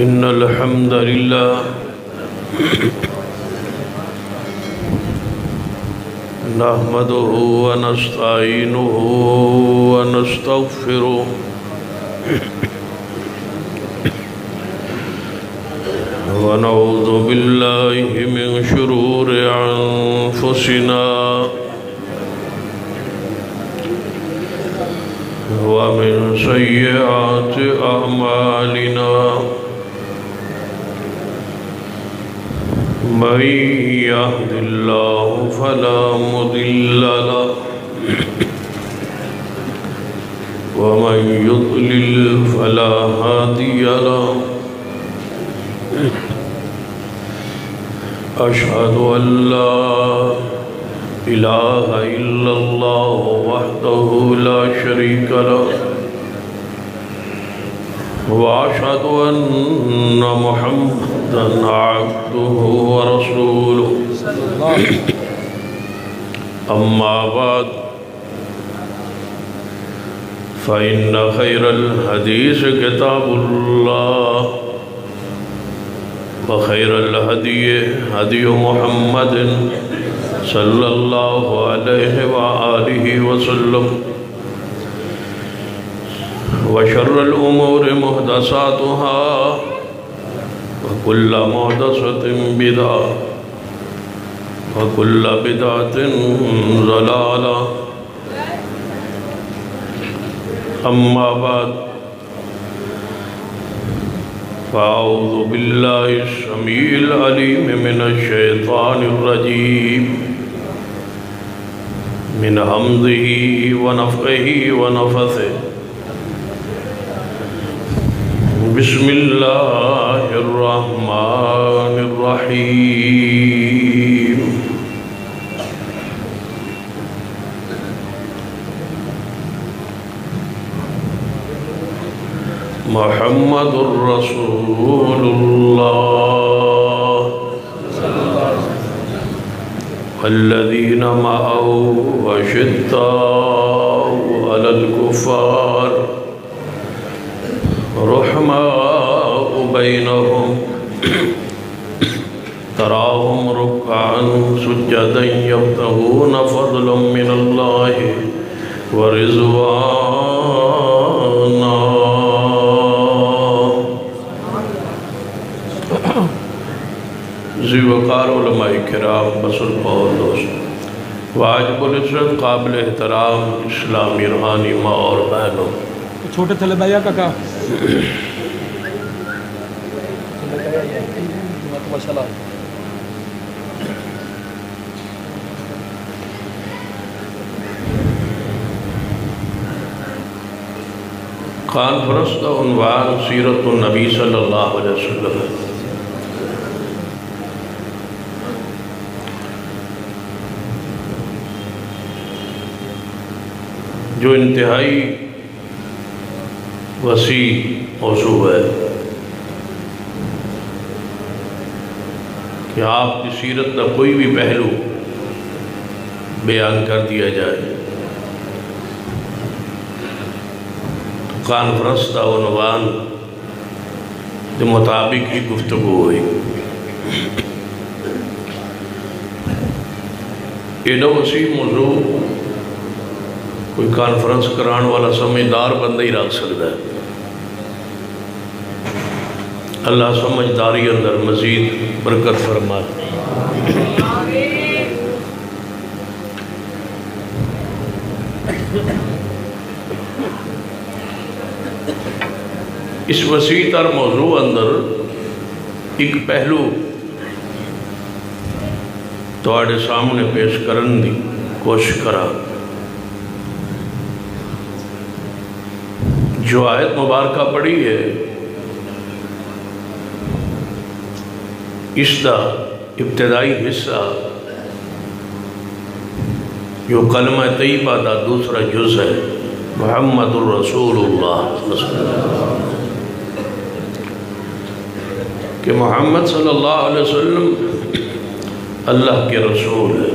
إن الحمد لله نحمده ونستعينه ونستغفره ونعوذ بالله من شرور أنفسنا ومن سيئات أعمالنا من يهد الله فلا مضل له ومن يضلل فلا هادي له أشهد أن لا إله إلا الله وحده لا شريك له وأشهد أن محمدًا عبده ورسوله أما بعد فإن خير الحديث كتاب الله وخير الهدي هدي محمد صلى الله عليه وآله وسلم وشر الأمور محدثاتها وكل محدثة بدعة وكل بدعة ضلالة أما بعد فأعوذ بالله السميع العليم من الشيطان الرجيم من همزه ونفخه ونفثه بسم الله الرحمن الرحيم محمد رسول الله والذين معه أشداء على الكفار رحماء بينهم تراهم ركعا سجدا يبتغون فضلا من الله ورضوانا وقار علماء کرام بزرگ اور دوست واجب العزت قابل احترام اسلامی روحانی ماں اور بہنوں چھوٹے تھلے بھائیا کا کانفرنس کا عنوان سیرت النبی صلی اللہ علیہ وسلم ہے۔ جو انتہائی وسیع موضوع ہے کہ آپ کی سیرت کا کوئی بھی پہلو بیان کر دیا جائے تو کانفرنس کا عنوان کے مطابق ہی گفتگو ہوئی۔ ایڈا وسیع موضوع کوئی کانفرنس کران والا سمجھدار بندہ ہی رکھ سکتا ہے۔ اللہ سمجھداری اندر مزید برکت فرمائے۔ اس وسیع تر موضوع اندر ایک پہلو تواڈے سامنے پیش کرن دی کوشش کرا۔ جو آیت مبارکہ پڑھی ہے اس دا ابتدائی حصہ جو کلمہ طیبہ دا دوسرا جز ہے محمد الرسول اللہ کہ محمد صلی اللہ علیہ وسلم اللہ کے رسول ہے۔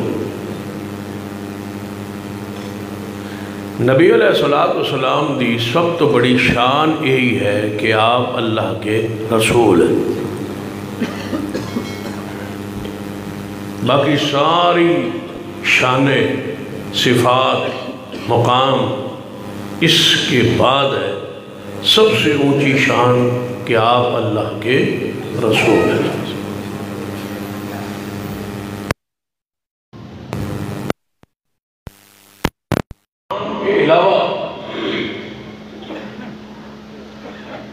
نبی علیہ السلام دی سب تو بڑی شان یہی ہے کہ آپ اللہ کے رسول ہیں۔ باقی ساری شانیں، صفات، مقام اس کے بعد ہے سب سے اونچی شان کہ آپ اللہ کے رسول ہیں۔ کے علاوہ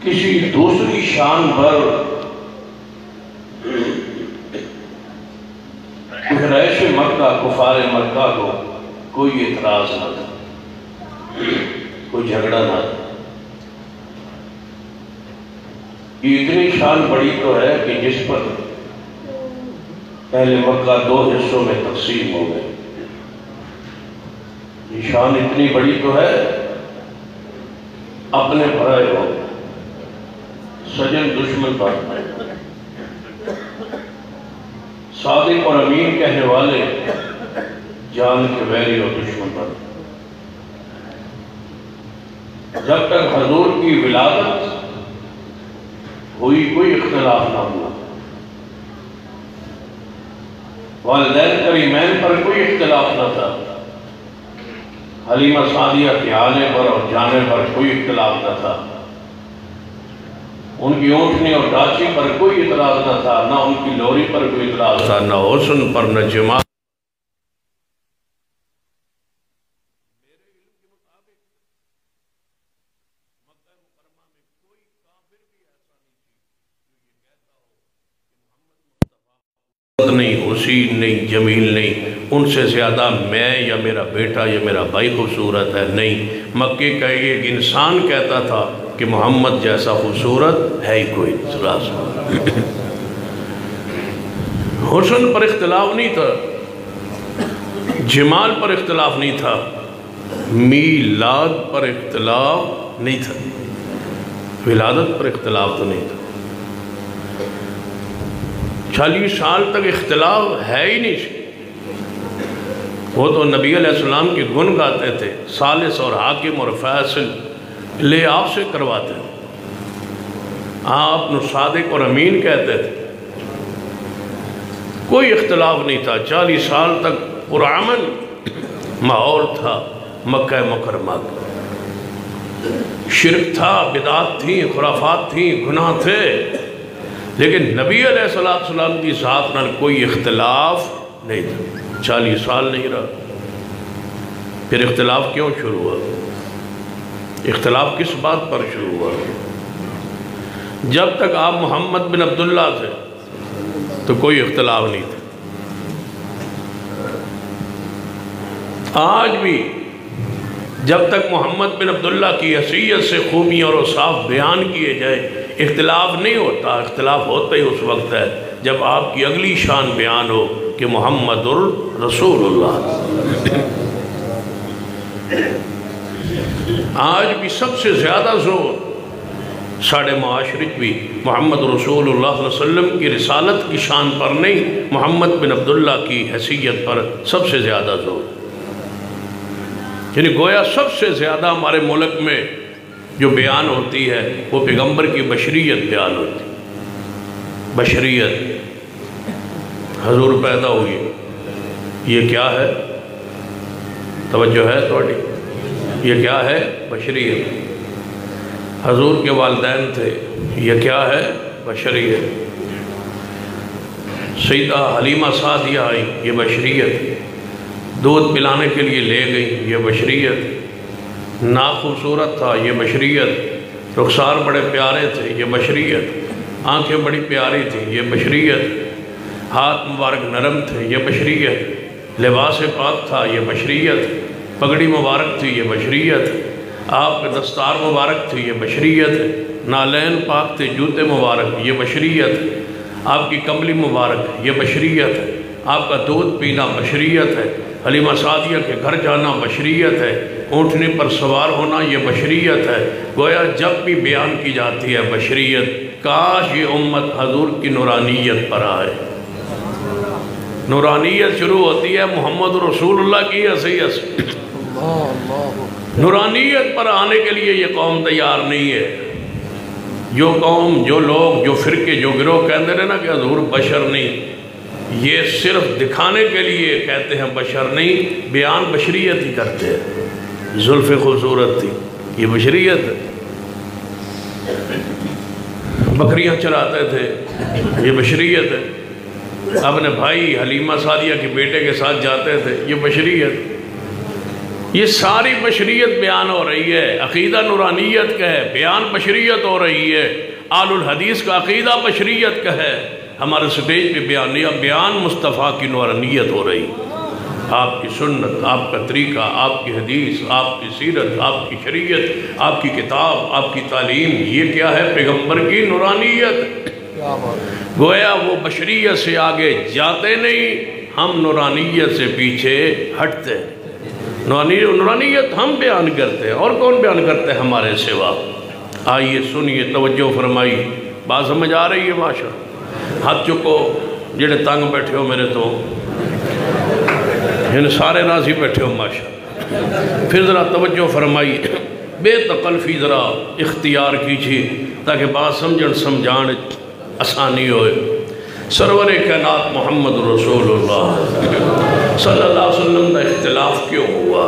کسی دوسری شان پر قریش مکہ، کفار مکہ کو کوئی اعتراض نہ تھا، کوئی جھگڑا نہ تھا۔ یہ اتنی شان بڑی تو ہے کہ جس پر اہل مکہ دو حصوں میں تقسیم ہو گئے۔ یہ شان اتنی بڑی تو ہے، اپنے بھرائے ہو سجن دشمن پر، صادق اور امین کہنے والے جان کے ویری اور دشمن پر۔ جب تک حضور کی ولادت ہوئی کوئی اختلاف نہ ہوا، والدین کریمین پر کوئی اختلاف نہ تھا، حلیمہ سعدیہ کے آنے پر اور جانے پر کوئی اختلاف نہ تھا، ان کی اونٹنی اور ڈاچی پر کوئی اعتراض نہ تھا، نہ ان کی لوری پر کوئی اعتراض تھا، نہ حسن پر، نہ جمال۔ نہیں حسین نہیں جمیل نہیں، ان سے زیادہ میں یا میرا بیٹا یا میرا بھائی خوبصورت ہے، نہیں۔ مکے کا ایک انسان کہتا تھا کہ محمد جیسا خوبصورت ہے ہی کوئی راز۔ حسن پر اختلاف نہیں تھا، جمال پر اختلاف نہیں تھا، میلاد پر اختلاف نہیں تھا، ولادت پر اختلاف تو نہیں تھا۔ 40 سال تک اختلاف ہے ہی نہیں۔ وہ تو نبی علیہ السلام کے گن گاتے تھے، ثالث اور حاکم اور فیصل لے آپ سے کرواتے تھے، آپ نو صادق اور امین کہتے تھے، کوئی اختلاف نہیں تھا۔ 40 سال تک پرامن ماحول تھا مکہ مکرمہ کا، شرک تھا، بدعات تھیں، خرافات تھیں، گناہ تھے، لیکن نبی علیہ السلام کی ذات نال کوئی اختلاف نہیں تھا۔ 40 سال نہیں رہا، پھر اختلاف کیوں شروع ہوا؟ اختلاف کس بات پر شروع ہوا؟ جب تک آپ محمد بن عبداللہ تھے تو کوئی اختلاف نہیں تھا۔ آج بھی جب تک محمد بن عبداللہ کی حیثیت سے خوبیاں اور اوصاف بیان کیے جائے اختلاف نہیں ہوتا۔ اختلاف ہوتا ہی اس وقت ہے جب آپ کی اگلی شان بیان ہو کہ محمد الرسول اللہ۔ آج بھی سب سے زیادہ زور ساڑھے معاشرت بھی محمد رسول اللہ صلی اللہ علیہ وسلم کی رسالت کی شان پر نہیں، محمد بن عبداللہ کی حیثیت پر سب سے زیادہ زور۔ یعنی گویا سب سے زیادہ ہمارے ملک میں جو بیان ہوتی ہے وہ پیغمبر کی بشریت بیان ہوتی ہے۔ بشریت، حضور پیدا ہوئی، یہ کیا ہے؟ توجہ ہے تھوڑی؟ یہ کیا ہے؟ بشریت۔ حضور کے والدین تھے، یہ کیا ہے؟ بشریت۔ سیدہ حلیمہ سعدیہ آئی، یہ بشریت۔ دودھ پلانے کے لیے لے گئی، یہ بشریت۔ ناک خوبصورت تھا، یہ بشریت۔ رخسار بڑے پیارے تھے، یہ بشریت۔ آنکھیں بڑی پیاری تھیں، یہ بشریت۔ ہاتھ مبارک نرم تھے، یہ بشریت۔ لباس پاک تھا، یہ بشریت۔ پگڑی مبارک تھی، یہ بشریت۔ آپ کے دستار مبارک تھی، یہ بشریت۔ نالین پاک تھے، جوتے مبارک، یہ بشریت۔ آپ کی کملی مبارک، یہ بشریت۔ آپ کا دودھ پینا بشریت ہے۔ حلیمہ سعدیہ کے گھر جانا بشریت ہے۔ اونٹنے پر سوار ہونا یہ بشریت ہے۔ گویا جب بھی بیان کی جاتی ہے بشریت، کاش یہ امت حضور کی نورانیت پر آئے۔ نورانیت شروع ہوتی ہے محمد رسول اللہ کی حیثیت سے۔ نورانیت پر آنے کے لیے یہ قوم تیار نہیں ہے۔ جو قوم، جو لوگ، جو فرقے، جو گروہ کہتے ہیں نا کہ حضور بشر نہیں، یہ صرف دکھانے کے لیے کہتے ہیں بشر نہیں، بیان بشریت ہی کرتے ہیں۔ زلف خوبصورت تھی، یہ بشریت ہے۔ بکریاں چراتے تھے، یہ بشریت ہے۔ اپنے بھائی حلیمہ سعدیہ کے بیٹے کے ساتھ جاتے تھے، یہ بشریت۔ یہ ساری بشریت بیان ہو رہی ہے۔ عقیدہ نورانیت کا ہے، بیان بشریت ہو رہی ہے۔ آل الحدیث کا عقیدہ بشریت کا ہے۔ ہمارے سٹیج پہ بیان مصطفیٰ کی نورانیت ہو رہی۔ آپ کی سنت، آپ کا طریقہ، آپ کی حدیث، آپ کی سیرت، آپ کی شریعت، آپ کی کتاب، آپ کی تعلیم، یہ کیا ہے؟ پیغمبر کی نورانیت۔ گویا وہ بشریت سے آگے جاتے نہیں، ہم نورانیت سے پیچھے ہٹتے ہیں۔ نورانیت ہم بیان کرتے ہیں، اور کون بیان کرتے ہیں ہمارے سوا؟ آئیے سنیے، توجہ فرمائی، بات سمجھ آ رہی ہے؟ ماشاء ہاتھ چکو جڑے تنگ بیٹھے ہو میرے تو، یعنی سارے راضی بیٹھے ہو ماشاء۔ پھر ذرا توجہ فرمائی، بے تکلفی ذرا اختیار کیجیے تاکہ بات سمجھن سمجھان آسانی ہوئے۔ سرور کائنات محمد رسول اللہ صلی اللہ علیہ وسلم کا اختلاف کیوں ہوا؟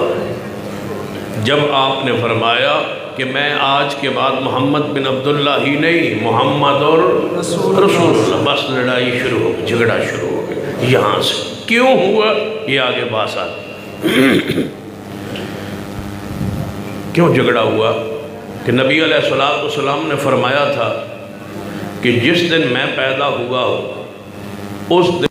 جب آپ نے فرمایا کہ میں آج کے بعد محمد بن عبداللہ ہی نہیں، محمد اور رسول اللہ، بس لڑائی شروع ہو گئی، جھگڑا شروع ہو گئی یہاں سے۔ کیوں ہوا؟ یہ آگے بات آتی۔ کیوں جھگڑا ہوا؟ کہ نبی علیہ السلام نے فرمایا تھا کہ جس دن میں پیدا ہوا اس دن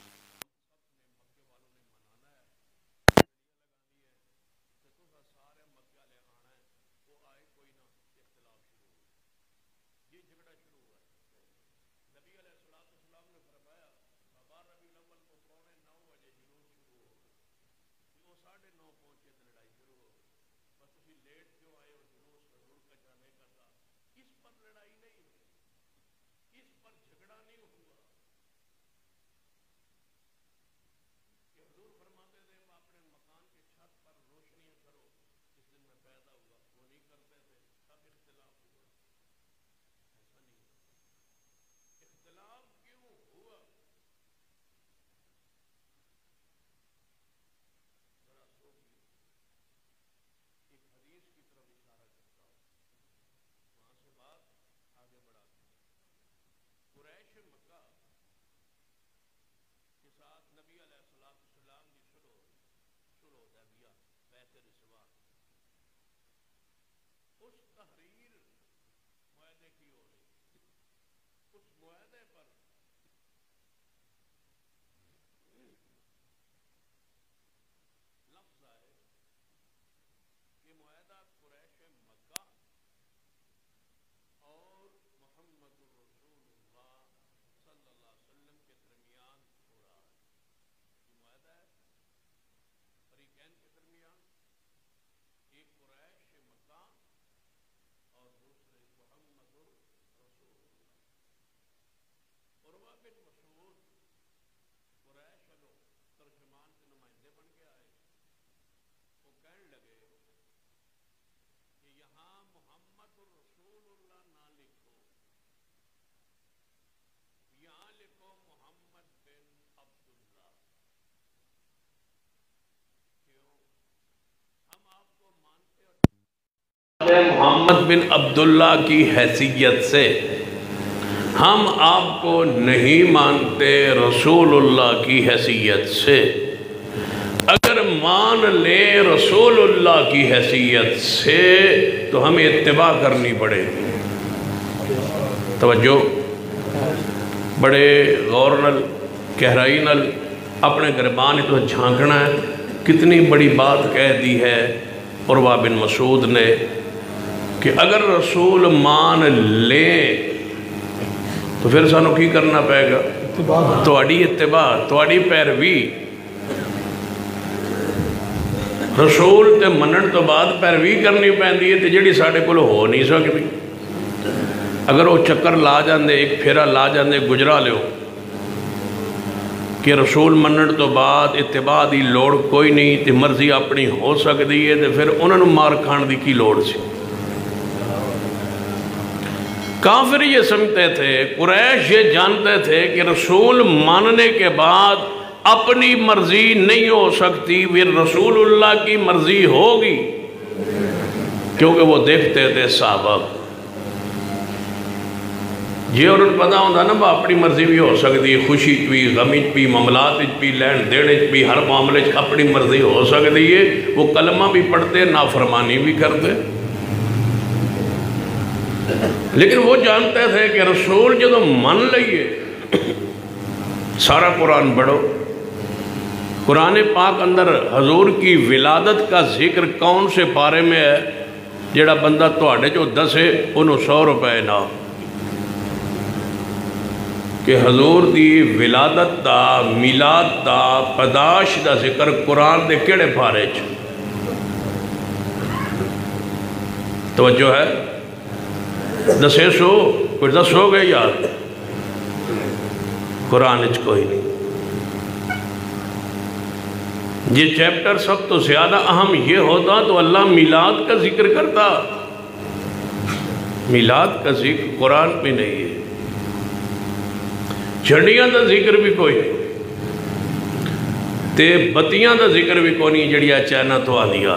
محمد بن عبداللہ کی حیثیت سے ہم آپ کو نہیں مانتے رسول اللہ کی حیثیت سے۔ اگر مان لیں رسول اللہ کی حیثیت سے تو ہمیں اتباع کرنی پڑے گی۔ توجہ، بڑے غور نل گہرائی نل اپنے گربان تو جھانکنا ہے۔ کتنی بڑی بات کہہ دی ہے عروہ بن مسعود نے کہ اگر رسول مان لیں تو پھر سانو کی کرنا پائے گا؟ تواڈی اتباع، تواڈی پیروی۔ رسول تے منن تو بعد پیروی کرنی پیندی ہے تے جڑی ساڈے کول ہو نہیں سکدی۔ اگر وہ چکر لا جاندے، ایک پھیرا لا جاندے، گجرا لیو کہ رسول منن تو بعد اتباع دی لوڑ کوئی نہیں تے مرضی اپنی ہو سکتی ہے تے پھر انہوں نے مار کھان دی کی لوڑ سی۔ کافر یہ سمجھتے تھے، قریش یہ جانتے تھے کہ رسول ماننے کے بعد اپنی مرضی نہیں ہو سکتی، پھر رسول اللہ کی مرضی ہوگی، کیونکہ وہ دیکھتے تھے صحابہ۔ یہ انہوں نے پتا ہوتا نا با اپنی مرضی بھی ہو سکتی ہے، خوشی بھی، غمی بھی، معاملات بھی، لین دینے بھی، ہر معاملے اپنی مرضی ہو سکتی ہے۔ وہ کلمہ بھی پڑھتے، نافرمانی بھی کرتے، لیکن وہ جانتے تھے کہ رسول جدو من لئیے سارا قرآن پڑھو۔ قرآن پاک اندر حضور کی ولادت کا ذکر کون سے پارے میں ہے؟ جڑا بندہ تواڈے جو دسے انہوں 100 روپے نہ، کہ حضور دی ولادت دا، میلاد دا، پیدائش دا ذکر قرآن دے کیڑے پارے چ توجہ ہے؟ دسے سو کوئی 10 ہو گئے یار، قرآن اچ کوئی نہیں۔ یہ چیپٹر سب تو زیادہ اہم یہ ہوتا تو اللہ میلاد کا ذکر کرتا، میلاد کا ذکر قرآن پہ نہیں ہے۔ جھنڈیاں دا ذکر بھی کوئی نہیں، تے بتیاں دا ذکر بھی کوئی نہیں جڑیا چائنا تو آدیا،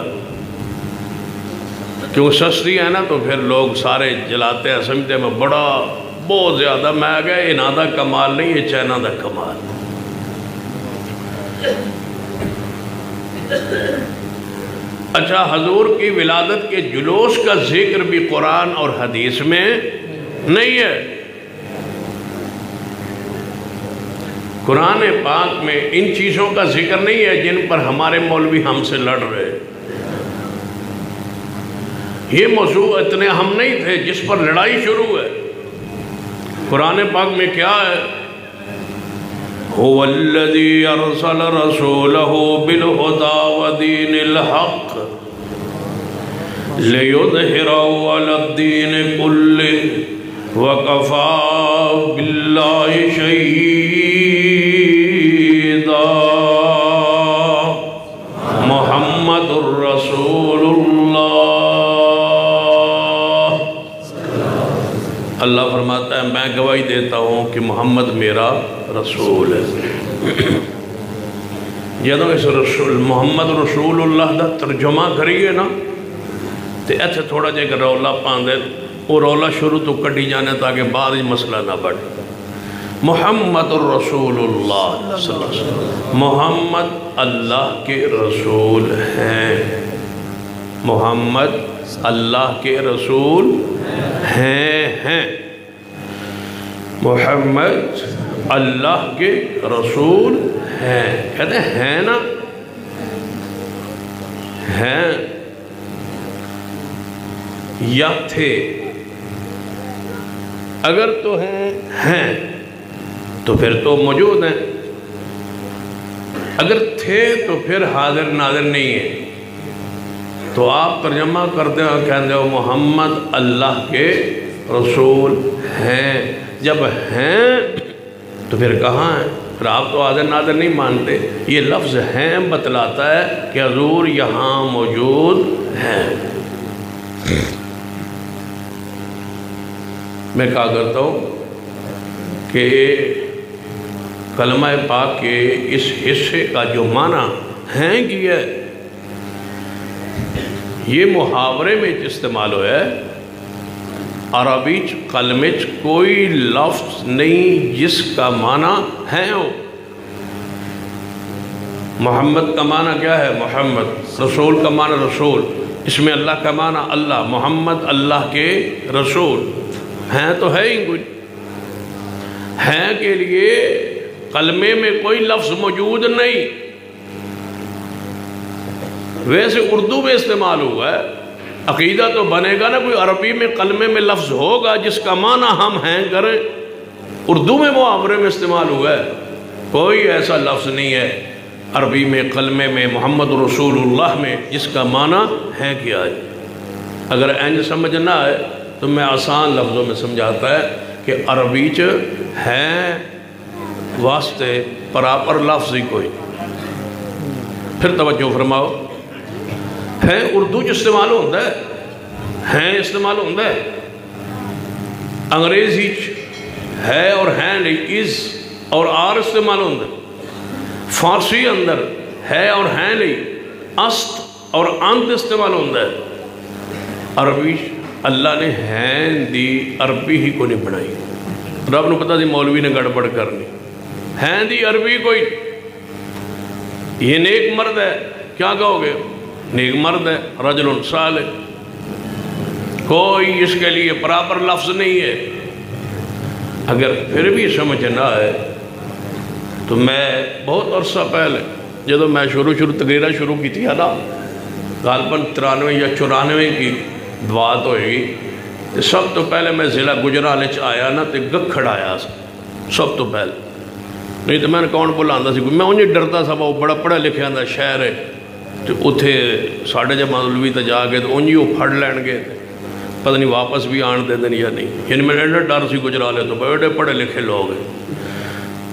کیوں سستی ہے نا تو پھر لوگ سارے جلاتے ہیں، سمجھتے ہیں میں بڑا بہت زیادہ، میں آگیا انہاں دا کمال نہیں، یہ چائنا دا کمال۔ اچھا، حضور کی ولادت کے جلوس کا ذکر بھی قرآن اور حدیث میں نہیں ہے۔ قرآن پاک میں ان چیزوں کا ذکر نہیں ہے جن پر ہمارے مولوی ہم سے لڑ رہے۔ یہ موضوع اتنے اہم نہیں تھے جس پر لڑائی شروع ہے۔ قرآن پاک میں کیا ہے؟ هو الذي أرسل رسوله بالهدى ودين الحق ليظهره على الدين كله وكفى بالله شهيدا محمد رسول اللہ۔ اللہ فرماتا ہے میں گواہی دیتا ہوں کہ محمد میرا رسول ہے۔ جدو اس رسول محمد رسول اللہ دا ترجمہ کریے نا تو ایسے تھوڑا جے کہ رولا پاندے، وہ رولا شروع تو کٹی جانے تاکہ بعد مسئلہ نہ بڑھے۔ محمد رسول اللہ صلی اللہ علیہ وسلم، محمد اللہ کے رسول ہیں، محمد اللہ کے رسول ہیں، محمد اللہ کے رسول ہیں۔ کہتے ہیں نا، ہیں یا تھے؟ اگر تو ہیں تو پھر تو موجود ہیں، اگر تھے تو پھر حاضر ناظر نہیں ہے۔ تو آپ ترجمہ کرتے ہو، کہتے ہو محمد اللہ کے رسول ہیں۔ جب ہیں تو پھر کہاں ہیں؟ پھر آپ تو حاضر ناظر نہیں مانتے۔ یہ لفظ ہیں بتلاتا ہے کہ حضور یہاں موجود ہیں۔ میں کہا کرتا ہوں کہ کلمہ پاک کے اس حصے کا جو معنی ہیں کیا ہے، یہ محاورے میں استعمال ہوا ہے۔ عربی کلمے کوئی لفظ نہیں جس کا معنی ہے ہو۔ محمد کا معنی کیا ہے؟ محمد۔ رسول کا معنی رسول۔ اس میں اللہ کا معنی اللہ۔ محمد اللہ کے رسول ہیں تو ہے ہی کچھ۔ ہیں کے لیے کلمے میں کوئی لفظ موجود نہیں، ویسے اردو میں استعمال ہوا ہے۔ عقیدہ تو بنے گا نا، کوئی عربی میں کلمے میں لفظ ہوگا جس کا معنی ہم ہیں کریں۔ اردو میں محاورے میں استعمال ہوا ہے، کوئی ایسا لفظ نہیں ہے عربی میں کلمے میں محمد رسول اللہ میں جس کا معنی ہے کیا ہے۔ اگر اینج سمجھنا ہے تو میں آسان لفظوں میں سمجھاتا ہے کہ عربی ہے واسطے پراپر لفظ ہی کوئی. پھر توجہ فرماؤ، ہے اردو جو استعمال ہوتا ہے استعمال ہوتا ہے، انگریزی ہے اور ہیں نہیں از اور آر استعمال ہوتا ہے، فارسی اندر ہے اور ہیں نہیں است اور انت استعمال ہوتا ہے. عربی اللہ نے ہیں دی عربی ہی کو نہیں بنائی. رب نے پتا دی مولوی نے گڑبڑ کرنی. ہیں دی عربی کوئی، یہ نیک مرد ہے، کیا کہو گے؟ نیک مرد ہے، رجل صالح. کوئی اس کے لیے پراپر لفظ نہیں ہے. اگر پھر بھی سمجھنا ہے تو میں بہت عرصہ پہلے جب میں شروع تقریرہ شروع کی تھی نا، غالباً 93 یا 94 کی بات ہوئی، تو سب تو پہلے میں ضلع گجرالے آیا نا تو گکھڑ آیا سب تو پہلے. نہیں تو میں نے کون بلانا سی، میں انہیں ڈرتا سا وہ بڑا پڑھا لکھا دا شہر ہے، تو اتھے ساڑھے جب مولوی تے جا گئے تو انہیں وہ پھڑ لین گئے، پتہ نہیں واپس بھی آن دے دیں یا نہیں. یعنی میں نے ڈر سی گجرالے تو بڑے پڑھے لکھے لوگ ہیں.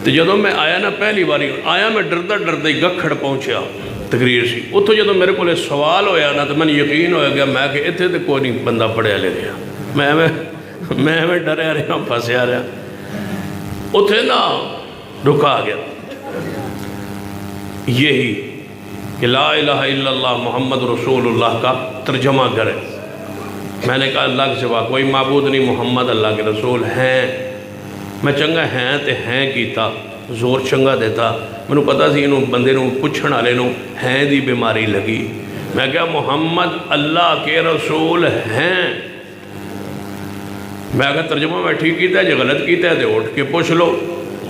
تو جدو میں آیا نا پہلی باری آیا، میں ڈرتا ہی گکھڑ پہنچیا تقریر سی. اتھو جدو میرے کو سوال ہویا نا تو میں نے یقین ہویا گیا میں کہ اتھے تو کوئی نہیں بندہ پڑھیا لے رہا، میں ڈریا رہا پھنسیا رہا. اتھے نا رکا گیا یہی کہ لا الہ الا اللہ محمد رسول اللہ کا ترجمہ کرے. میں نے کہا اللہ کے سوا کوئی معبود نہیں، محمد اللہ کے رسول ہیں. میں چنگا ہیں تے ہیں کیتا، زور چنگا دیتا. میں نے پتا سی انہوں بندے نوں پوچھن والے نوں ہیں دی بیماری لگی. میں کہا محمد اللہ کے رسول ہیں. میں کہا ترجمہ میں ٹھیک کیتا ہے، جو غلط کیتا ہے تو اٹھ کے پوچھ لو.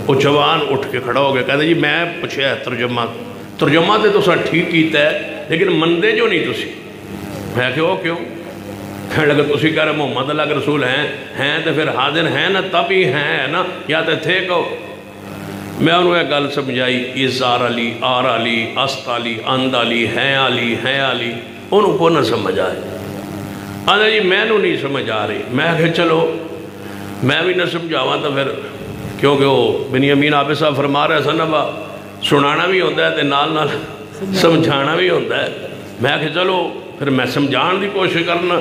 وہ جوان اٹھ کے کھڑا ہو گیا، کہتا جی میں پوچھا ہے ترجمہ تے تو سا ٹھیک کیتا ہے لیکن مندے جو نہیں تسی. میں کہا وہ کیوں؟ کہنے لگا تسی کہہ رہے محمد اللہ کے رسول ہیں تو پھر حاضر ہیں نا تب ہی ہیں نا، یا تو تھے کہو. میں انہوں نے گل سمجھائی، ازار علی آر علی است علی اند علی ہیں علی انہوں کو نہ سمجھ آئے. آدھا جی میں نوں نہیں سمجھ آ رہی. میں کہا چلو میں بھی نہ سمجھاواں تو پھر، کیونکہ وہ بنیامین عابد صاحب فرما رہے سن ابا سنانا بھی ہوتا ہے تو نال سمجھانا بھی ہوتا ہے. میں کہا چلو پھر میں سمجھان دی کوشش کرنا.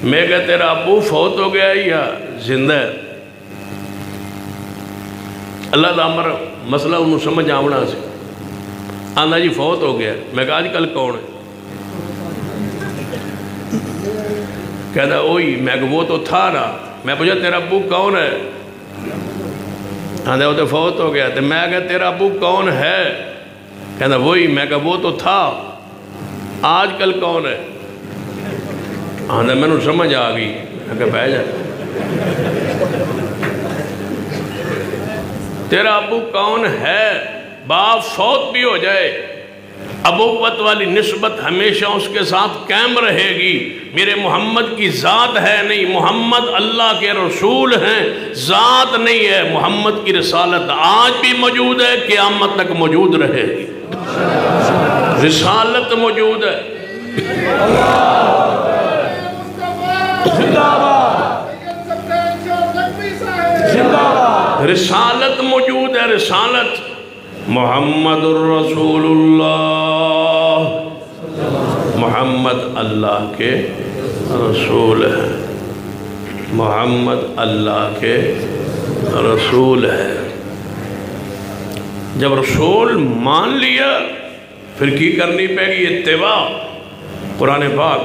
میں کہا تیرا ابو فوت ہو گیا یا زندہ ہے؟ اللہ دا امر مسئلہ انہوں سمجھ آونا سے. آندھا جی فوت ہو گیا. میں کہا آج کل کون ہے؟ کہتا وہی. میں کہا وہ تو تھا نا. میں پوچھا تیرا ابو کون ہے؟ آندھا وہ تو فوت ہو گیا. میں کہا تیرا ابو کون ہے؟ کہتا وہی. میں کہا وہ تو تھا، آج کل کون ہے؟ آندھا میں نے سمجھ آ گئی. میں کہا بہ جا. تیرا ابو کون ہے؟ باپ فوت بھی ہو جائے، ابوت والی نسبت ہمیشہ اس کے ساتھ قائم رہے گی. میرے محمد کی ذات ہے نہیں، محمد اللہ کے رسول ہیں، ذات نہیں ہے. محمد کی رسالت آج بھی موجود ہے، قیامت تک موجود رہے گی. رسالت موجود ہے. رسالت موجود ہے. رسالت محمد الرسول اللہ، محمد اللہ کے رسول ہے. محمد اللہ کے رسول ہے. جب رسول مان لیا پھر کی کرنی پہ گی؟ اتباع. قرآن پاک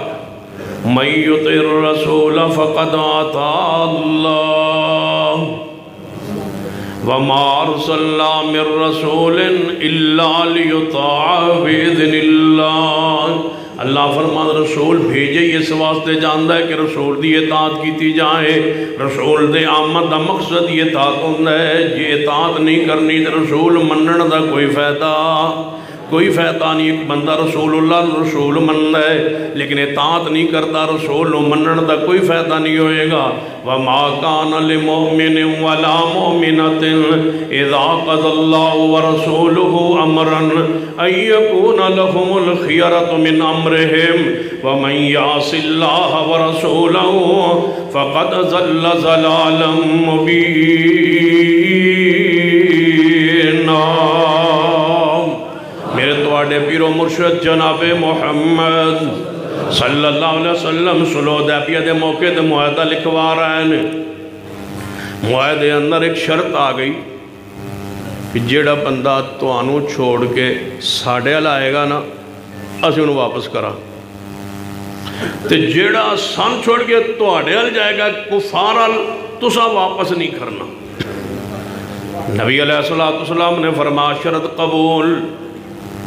مَن یُطِعِ الرَّسُولَ فَقَدْ أَطَاعَ اللَّهَ وَمَا أَرْسَلْنَا مِن رَّسُولٍ إِلَّا لِيُطَاعَ بِإِذْنِ اللَّهِ. اللہ فرماتا رسول بھیجے اس واسطے جاندا ہے کہ رسول دی اطاعت کیتی جائے. رسول دے آمد دا مقصد یہ اطاعت ہوندا ہے. جے اطاعت نہیں کرنی تو رسول منن دا کوئی فائدہ نہیں. ایک بندہ رسول اللہ رسول مننا ہے لیکن اطاعت نہیں کرتا، رسول منن دا کوئی فائدہ نہیں ہوئے گا. وَمَا كَانَ لِمُؤْمِنٍ وَلَا مُؤْمِنَةٍ إِذَا قَضَى اللَّهُ وَرَسُولُهُ أَمْرًا أَن يَكُونَ لَهُمُ الْخِيَرَةُ مِنْ أَمْرِهِمْ وَمَنْ يَعْصِ اللَّهَ وَرَسُولَهُ فَقَدْ ضَلَّ ضَلَالًا مُبِينًا. پیر و مرشد جناب محمد صلی اللہ علیہ وسلم صلح حدیبیہ دے موقع دے معاہدہ لکھوا رہے ہیں. معاہدے اندر ایک شرط آ گئی کہ جیڑا بندہ توانوں چھوڑ کے ساڑھے لائے گا نا اسی انہوں واپس کرا تے جیڑا سان چھوڑ کے توڑے ال جائے گا کفارال تسا واپس نہیں کرنا. نبی علیہ السلام نے فرمایا شرط قبول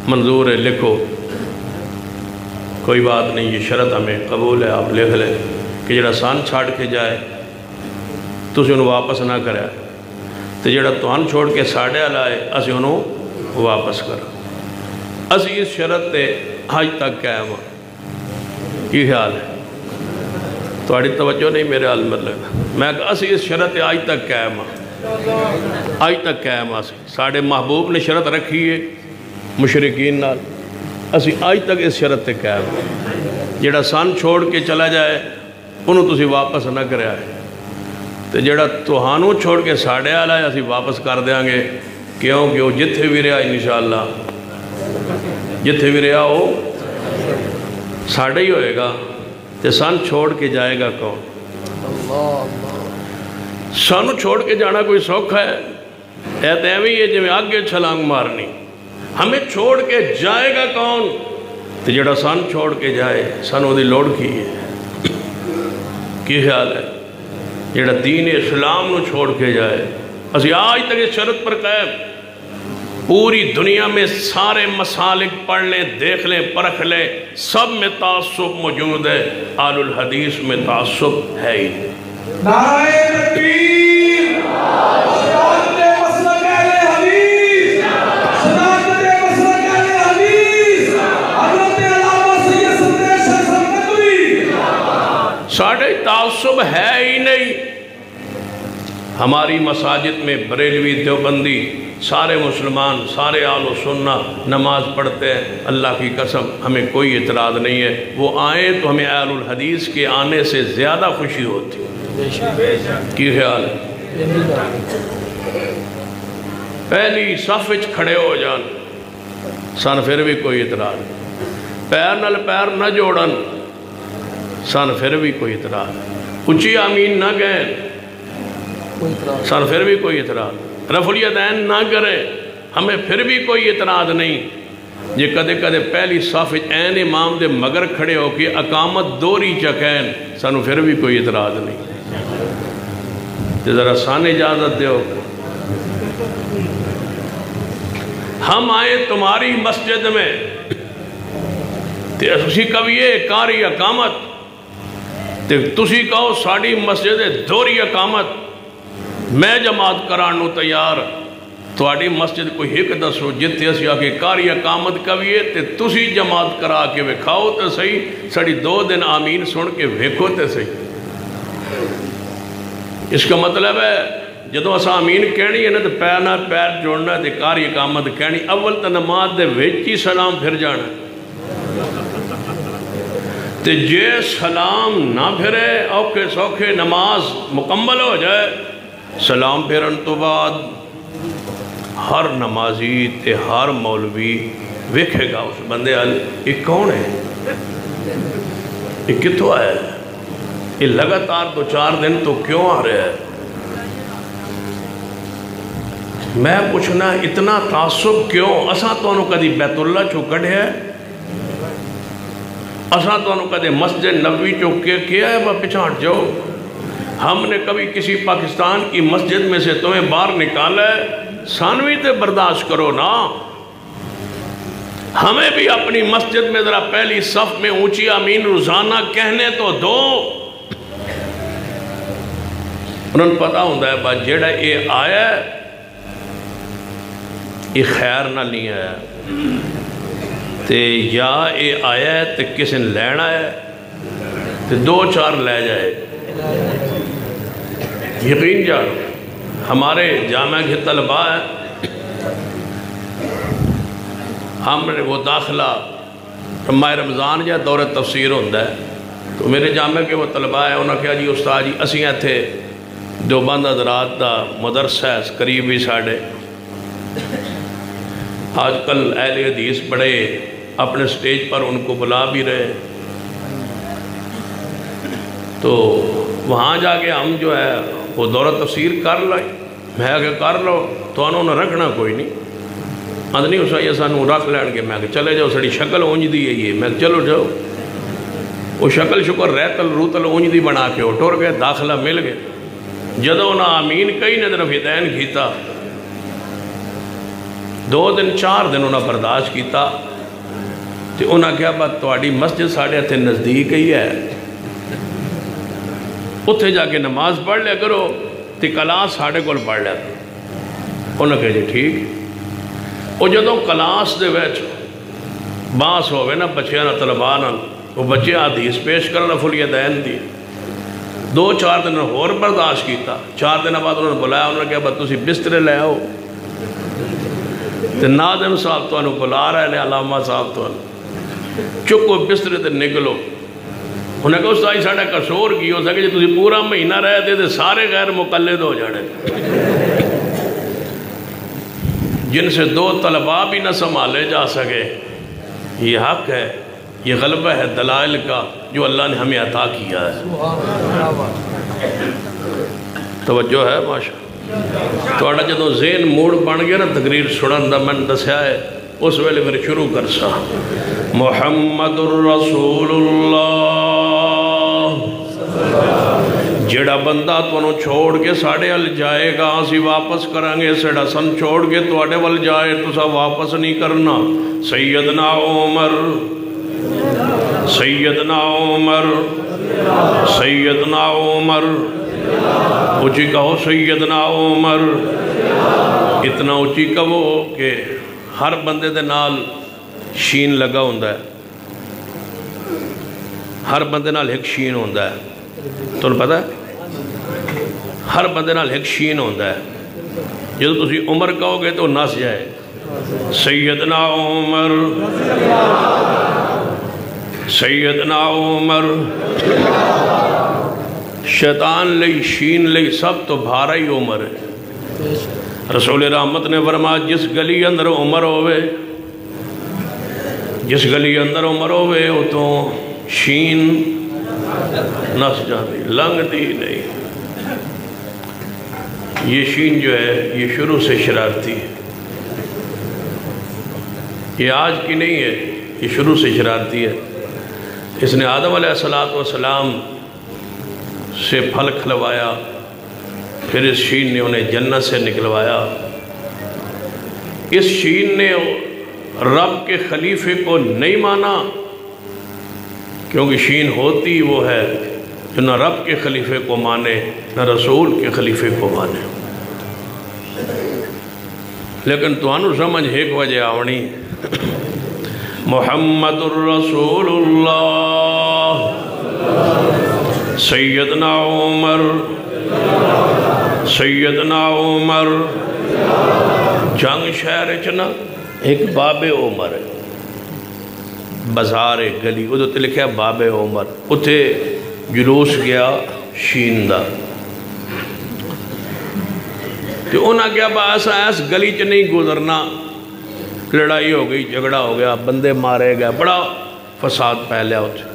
منظور ہے لکھو. کوئی بات نہیں یہ شرط ہمیں قبول ہے آپ لکھ لیں کہ جیڑا سان چھاڑ کے جائے تسی انہوں واپس نہ کرے تے جیڑا توان چھوڑ کے ساڑھے لائے اسی انہوں واپس کرا. اسی اس شرط تے آج تک قائم ہاں. کی خیال ہے تھوڑی توجہ نہیں میرے حال میں لگا. میں کہا اسی اس شرط آج تک قائم ہاں. آج تک قائم ہاں. ساڑھے محبوب نے شرط رکھی ہے مشرکین نال اسی آج تک اس شرط تے قائم ہاں. جیڑا سان چھوڑ کے چلا جائے انہوں تسی واپس نہ کرے آئے تے جیڑا توہانوں چھوڑ کے ساڑھے آئے اسی واپس کر دیاں گے. کیوں کہ وہ جتھے بھی رہا انشاءاللہ جتھے بھی رہا ہو ساڑھے ہی ہوئے گا تے سان چھوڑ کے جائے گا کون. سانو چھوڑ کے جانا کوئی سوکھا ہے ایت ایوی ہے جو میں آگے چھلانگ مارنی. ہمیں چھوڑ کے جائے گا کون تے جڑا سان چھوڑ کے جائے سانو دی لوڑ کی ہے. کی خیال ہے جڑا دین اسلام نو چھوڑ کے جائے. اسی آج تک اس شرط پر قائم. پوری دنیا میں سارے مسالک پڑھ لیں دیکھ لیں پرکھ لیں سب میں تعصب موجود ہے. آل الحدیث میں تعصب ہے ہی. نعرہ تکبیر صداقت مسلک اہل حدیث صداقت مسلک اہل حدیث حضرت علامہ سید صدر شیخ ندوی. ساڑھے تعصب ہے ہی نہیں. ہماری مساجد میں بریلوی دیوبندی سارے مسلمان سارے اہل سنہ نماز پڑھتے ہیں. اللہ کی قسم ہمیں کوئی اعتراض نہیں ہے. وہ آئیں تو ہمیں اہل الحدیث کے آنے سے زیادہ خوشی ہوتی ہے. کی خیال ہے پہلی صف وچ کھڑے ہو جان سن پھر بھی کوئی اعتراض. پیر نال پیر نہ جوڑن سن پھر بھی کوئی اعتراض. اچھی آمین نہ گئے سن پھر بھی کوئی اعتراض. رفع الیدین نہ کرے ہمیں پھر بھی کوئی اعتراض نہیں. یہ کدے کدے پہلی صف این امام دے مگر کھڑے ہو کے اقامت دوری چکین سانو پھر بھی کوئی اعتراض نہیں. ذرا سان اجازت دیو ہم آئے تمہاری مسجد میں تسی کبھی کاری اقامت تے تسی کہو ساڑی مسجد دوری اقامت میں جماعت کرانو تیار. تھوڑی مسجد کوئی ایک دسو جتے اسی آکے کاری اقامت کبھی تے تسی جماعت کرا کے وکھاؤ تے صحیح ساڑی 2 دن آمین سن کے ویکھو تے صحیح. اس کا مطلب ہے جدو اسا آمین کہنی ہے نا تو پیر نہ پیر جوڑنا تے کاری اقامت کہنی. اول تا نماز دے ویچی سلام پھر جانا تے جے سلام نہ پھرے اوکے سوکھے نماز مکمل ہو جائے سلام پھرن تو بعد ہر نمازی تے ہر مولوی ویکھے گا اس بندے یہ کون ہے یہ کتوں آیا ہے یہ لگاتار 2-4 دن تو کیوں آ رہا ہے. میں پوچھنا اتنا تعصب کیوں. اساں تو انہوں کدی بیت اللہ چو کڑھے ہے اساں تو انہوں کدی مسجد نبوی چو کیا ہے وہ پچھاڑ جاؤ. ہم نے کبھی کسی پاکستان کی مسجد میں سے تمہیں باہر نکالا ہے ثانوی تے برداشت کرو نا. ہمیں بھی اپنی مسجد میں ذرا پہلی صف میں اونچی آمین روزانہ کہنے تو دو. انہوں نے پتا ہوندہ ہے بات جیڑا یہ آیا ہے یہ خیر نہ نہیں آیا تے یا یہ آیا ہے تے کسی نے لینا ہے تے 2-4 لے جائے. یقین جانو ہمارے جامعہ کے طلباء ہیں ہم نے وہ داخلہ ماہ رمضان یا دور تفسیر ہوندہ ہے تو میرے جامعہ کے وہ طلباء ہیں انہوں نے کہا جی استاد جی اسیاں تھے دیوبند حضرات دا مدرسہ ہے قریب بھی ساڑھے. آج کل اہل حدیث بڑے اپنے سٹیج پر ان کو بلا بھی رہے ہیں۔ تو وہاں جا کے ہم جو ہے وہ دورہ تفسیر کر لائیں، میں کہ کر لو تو انہوں نے رکھنا کوئی نہیں، اند نہیں اسا یہ سانو رکھ لین گے، میں کہ چلے جاؤ سڑی شکل اونج دی ہے یہ، میں کہ چلو جاؤ۔ وہ شکل شکر ریتل روتل اونج دی بنا کے ٹر گئے، داخلہ مل گئے۔ جدو نہ آمین کئی نے طرف ہدین کیتا، 2 دن 4 دن انہوں نے برداشت کیتا، تو انہوں نے کہا بات تواڈی مسجد ساڑھے تھے نزدیک ہی ہے، اتھے جا کے نماز پڑھ لیا کرو، تی کلاس ساڑھے کول پڑھ لیا کرو۔ انہوں نے کہا جی ٹھیک۔ وہ جدو کلاس دے ویچ باس ہوئے نا بچیاں طلبانا، وہ بچے حدیث پیش کرنا فلیدین دی، 2-4 دن اور برداشت کیتا۔ 4 دن بعد انہوں نے بلایا، انہوں نے کہا بات تسی بسترے لے آؤ، تو ناظم صاحب تو انہوں بلا رہے ہیں، علامہ صاحب تو انہوں چکو بسترے تے نکلو۔ انہوں نے کہا استاذ ساڑھا قصور کی ہو سکے جی تسی پورا مہینہ رہے تھے تو سارے غیر مقلد ہو جانے، جن سے 2 طلباء بھی نہ سنبھالے جا سکے۔ یہ حق ہے، یہ غلبہ ہے دلائل کا جو اللہ نے ہمیں عطا کیا ہے۔ توجہ ہے ماشاء تو جدو ذہن موڑ بن گیا نا تقریر سنن دا، میں دسیا ہے اس ویلے پھر شروع کر سا۔ محمد الرسول اللہ، جڑا بندہ تو چھوڑ کے ساڑھے ال جائے گا اسی واپس کریں گے، سڑا سن چھوڑ کے تو اڑے ول جائے تو سا واپس نہیں کرنا۔ سیدنا عمر، سیدنا عمر، سیدنا عمر، اچھی کہو سیدنا عمر، اتنا اچھی کہو کہ ہر بندے دے نال شین لگا ہوندہ ہے، ہر بندے نال ایک شین ہوندہ ہے، تو پتہ ہے ہر بندے نال ایک شین ہوندہ ہے۔ جب تسی عمر کہو گے تو نس جائے، سیدنا عمر، سیدنا عمر، شیطان لئی شین لئی سب تو بھارا ہی عمر ہے۔ رسول رحمت نے فرمایا جس گلی اندر عمر ہوئے، جس گلی اندر عمر ہوئے وہ تو شین نس جاتی، لنگ دی نہیں۔ یہ شین جو ہے یہ شروع سے شرارتی ہے، یہ آج کی نہیں ہے، یہ شروع سے شرارتی ہے۔ اس نے آدم علیہ السلام سے پھل کھلوایا، پھر اس شین نے انہیں جنت سے نکلوایا۔ اس شین نے رب کے خلیفے کو نہیں مانا، کیونکہ شین ہوتی وہ ہے جو نہ رب کے خلیفے کو مانے نہ رسول کے خلیفے کو مانے۔ لیکن تو انہوں سمجھ ایک وجہ آونی، محمد الرسول اللہ، سیدنا عمر، سیدنا عمر، جنگ شہر چنا ایک باب عمر ہے، بازار گلی وہ تو لکھا باب عمر، اتھے جلوس گیا شین دا، تو انہاں کیا باعث ایس گلی چ نہیں گزرنا، لڑائی ہو گئی، جھگڑا ہو گیا، بندے مارے گئے، بڑا فساد پھیلیا اتھے۔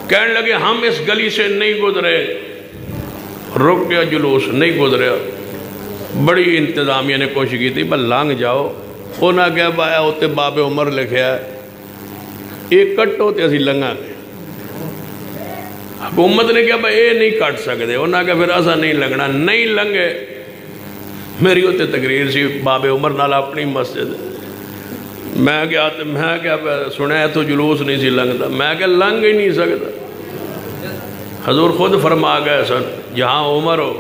کہنے لگے ہم اس گلی سے نہیں گزرے، رک گیا جلوس، نہیں گزرے۔ بڑی انتظامیہ نے کوشش کی تھی بل لانگ جاؤ، انہاں کیا بایا ہوتے باب عمر لکھیا ہے، ایک کٹ ہوتے اسی لنگا گئے۔ حکومت نے کیا بھائی اے نہیں کٹ سکتے، انہاں کیا پھر ایسا نہیں لگنا، نہیں لنگے۔ میری ہوتے تقریر سی باب عمر نال اپنی مسجد، میں کیا سنیا تو جلوس نہیں سی لنگتا، میں کیا لنگ ہی نہیں سکتا۔ حضور خود فرما گئے سن جہاں عمر ہو،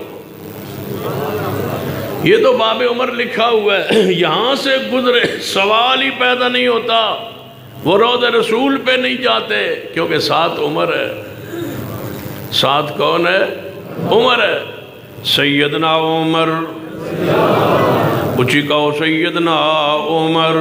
یہ تو باب عمر لکھا ہوا ہے، یہاں سے گزرے سوال ہی پیدا نہیں ہوتا، وہ روض رسول پہ نہیں جاتے، کیونکہ ساتھ عمر ہے۔ ساتھ کون ہے؟ عمر ہے۔ سیدنا عمر، اچھی کہو سیدنا عمر۔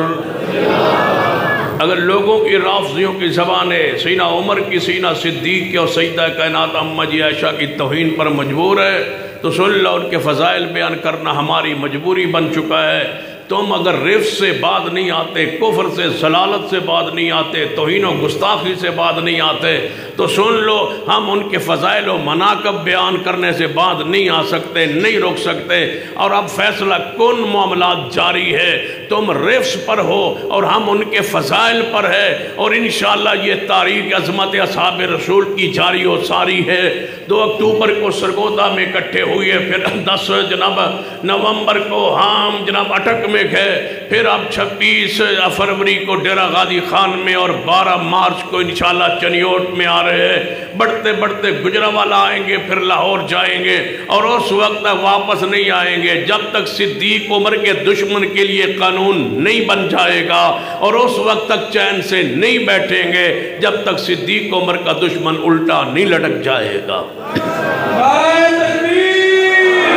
اگر لوگوں کی رافضیوں کی زبانیں سینہ عمر کی، سینہ صدیق کی اور سیدہ کائنات اماں جی عائشہ کی توہین پر مجبور ہے، تو سن لو ان کے فضائل بیان کرنا ہماری مجبوری بن چکا ہے۔ تم اگر رفض سے بعد نہیں آتے، کفر سے، ضلالت سے بعد نہیں آتے، توہین و گستاخی سے بعد نہیں آتے، تو سن لو ہم ان کے فضائل و مناقب بیان کرنے سے بعد نہیں آ سکتے، نہیں روک سکتے۔ اور اب فیصلہ کن معاملات جاری ہے، تم رفض پر ہو اور ہم ان کے فضائل پر ہے، اور انشاءاللہ یہ تاریخ عظمت اصحاب رسول کی جاری و ساری ہے۔ 2 اکتوبر کو سرگودا میں اکٹھے ہوئے، پھر 10 جناب نومبر کو ہم جناب اٹک میں گئے، پھر اب 26 فروری کو ڈیرہ غازی خان میں، اور 12 مارچ کو انشاءاللہ چنیوٹ میں آ رہے ہیں۔ بڑھتے بڑھتے گجرانوالہ آئیں گے، پھر لاہور جائیں گے، اور اس وقت تک واپس نہیں آئیں گے جب تک صدیق عمر کے دشمن کے لیے قانون نہیں بن جائے گا، اور اس وقت تک چین سے نہیں بیٹھیں گے جب تک صدیق عمر کا دشمن الٹا نہیں لٹک جائے گا۔ نعرہ تکبیر،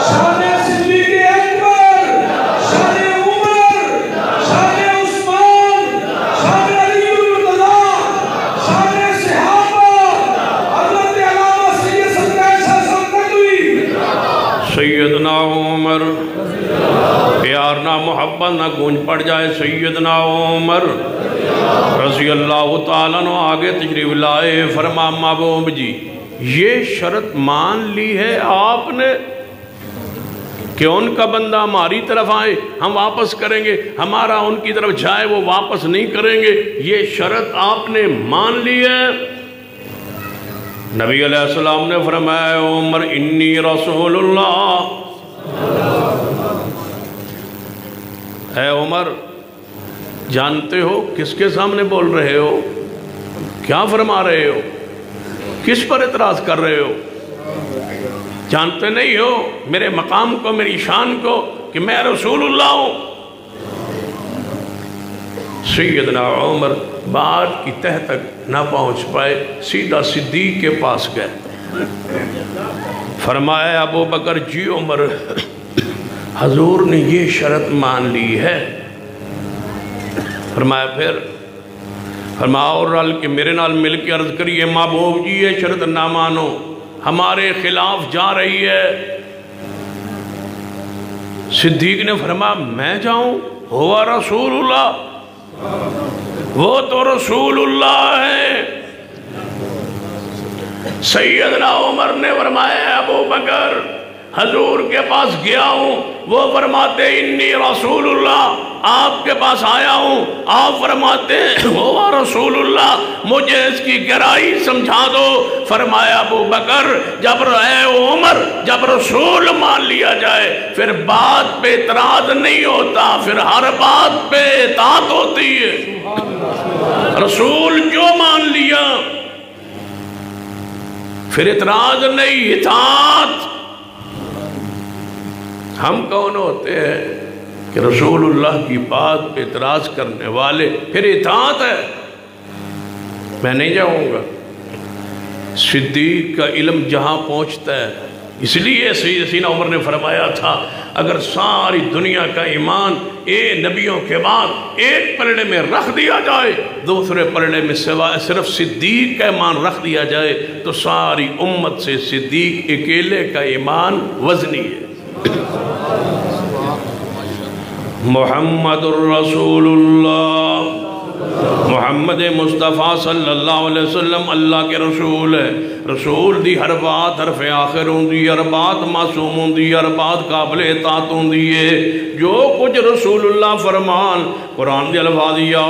شان صدیق اکبر، شان عمر، شان عثمان، شان علی المرتضیٰ، شان صحابہ، حضرت علامہ سید صدقہ شاہ سلطنوی۔ سیدنا عمر، پیار نہ محبت نہ گونج پڑ جائے، سیدنا عمر رضی اللہ تعالیٰ عنہ آگے تشریف لائے، فرما محبوب جی یہ شرط مان لی ہے آپ نے کہ ان کا بندہ ہماری طرف آئے ہم واپس کریں گے، ہمارا ان کی طرف جائے وہ واپس نہیں کریں گے، یہ شرط آپ نے مان لی ہے؟ نبی علیہ السلام نے فرمایا عمر انی رسول اللہ، اے عمر جانتے ہو کس کے سامنے بول رہے ہو، کیا فرما رہے ہو، کس پر اعتراض کر رہے ہو؟ جانتے نہیں ہو میرے مقام کو، میری شان کو، کہ میں رسول اللہ ہوں؟ سیدنا عمر بات کی تہ تک نہ پہنچ پائے، سیدھا صدیق کے پاس گئے، فرمایا ابو بکر جی عمر حضور نے یہ شرط مان لی ہے۔ فرمایا پھر؟ فرمایا اور رل کے میرے نال مل کے عرض کریے محبوب جی یہ شرط نہ مانو، ہمارے خلاف جا رہی ہے۔ صدیق نے فرمایا میں جاؤں؟ ہوا رسول اللہ، وہ تو رسول اللہ ہے۔ سیدنا عمر نے فرمایا ابو بکر حضور کے پاس گیا ہوں، وہ فرماتے انی رسول اللہ، آپ کے پاس آیا ہوں، آپ فرماتے وہ رسول اللہ، مجھے اس کی گہرائی سمجھا دو۔ فرمایا ابو بکر جب اے عمر جب رسول مان لیا جائے پھر بات پہ اعتراض نہیں ہوتا، پھر ہر بات پہ اطاعت ہوتی ہے۔ رسول جو مان لیا پھر اعتراض نہیں، اطاعت۔ ہم کون ہوتے ہیں کہ رسول اللہ کی بات پہ اعتراض کرنے والے؟ پھر اطاعت ہے، میں نہیں جاؤں گا۔ صدیق کا علم جہاں پہنچتا ہے، اس لیے سیدنا عمر نے فرمایا تھا اگر ساری دنیا کا ایمان نبیوں کے بعد ایک پلڑے میں رکھ دیا جائے، دوسرے پلڑے میں صرف صدیق کا ایمان رکھ دیا جائے تو ساری امت سے صدیق اکیلے کا ایمان وزنی ہے۔ محمد الرسول اللہ، محمد مصطفیٰ صلی اللہ علیہ وسلم اللہ کے رسول ہے۔ رسول دی ہر بات حرف آخر ہوں دی، ہر بات معصوم ہوں دی، ہر بات قابل اطاعت ہوں دی ہے۔ جو کچھ رسول اللہ فرمان قرآن دی الفاظ یا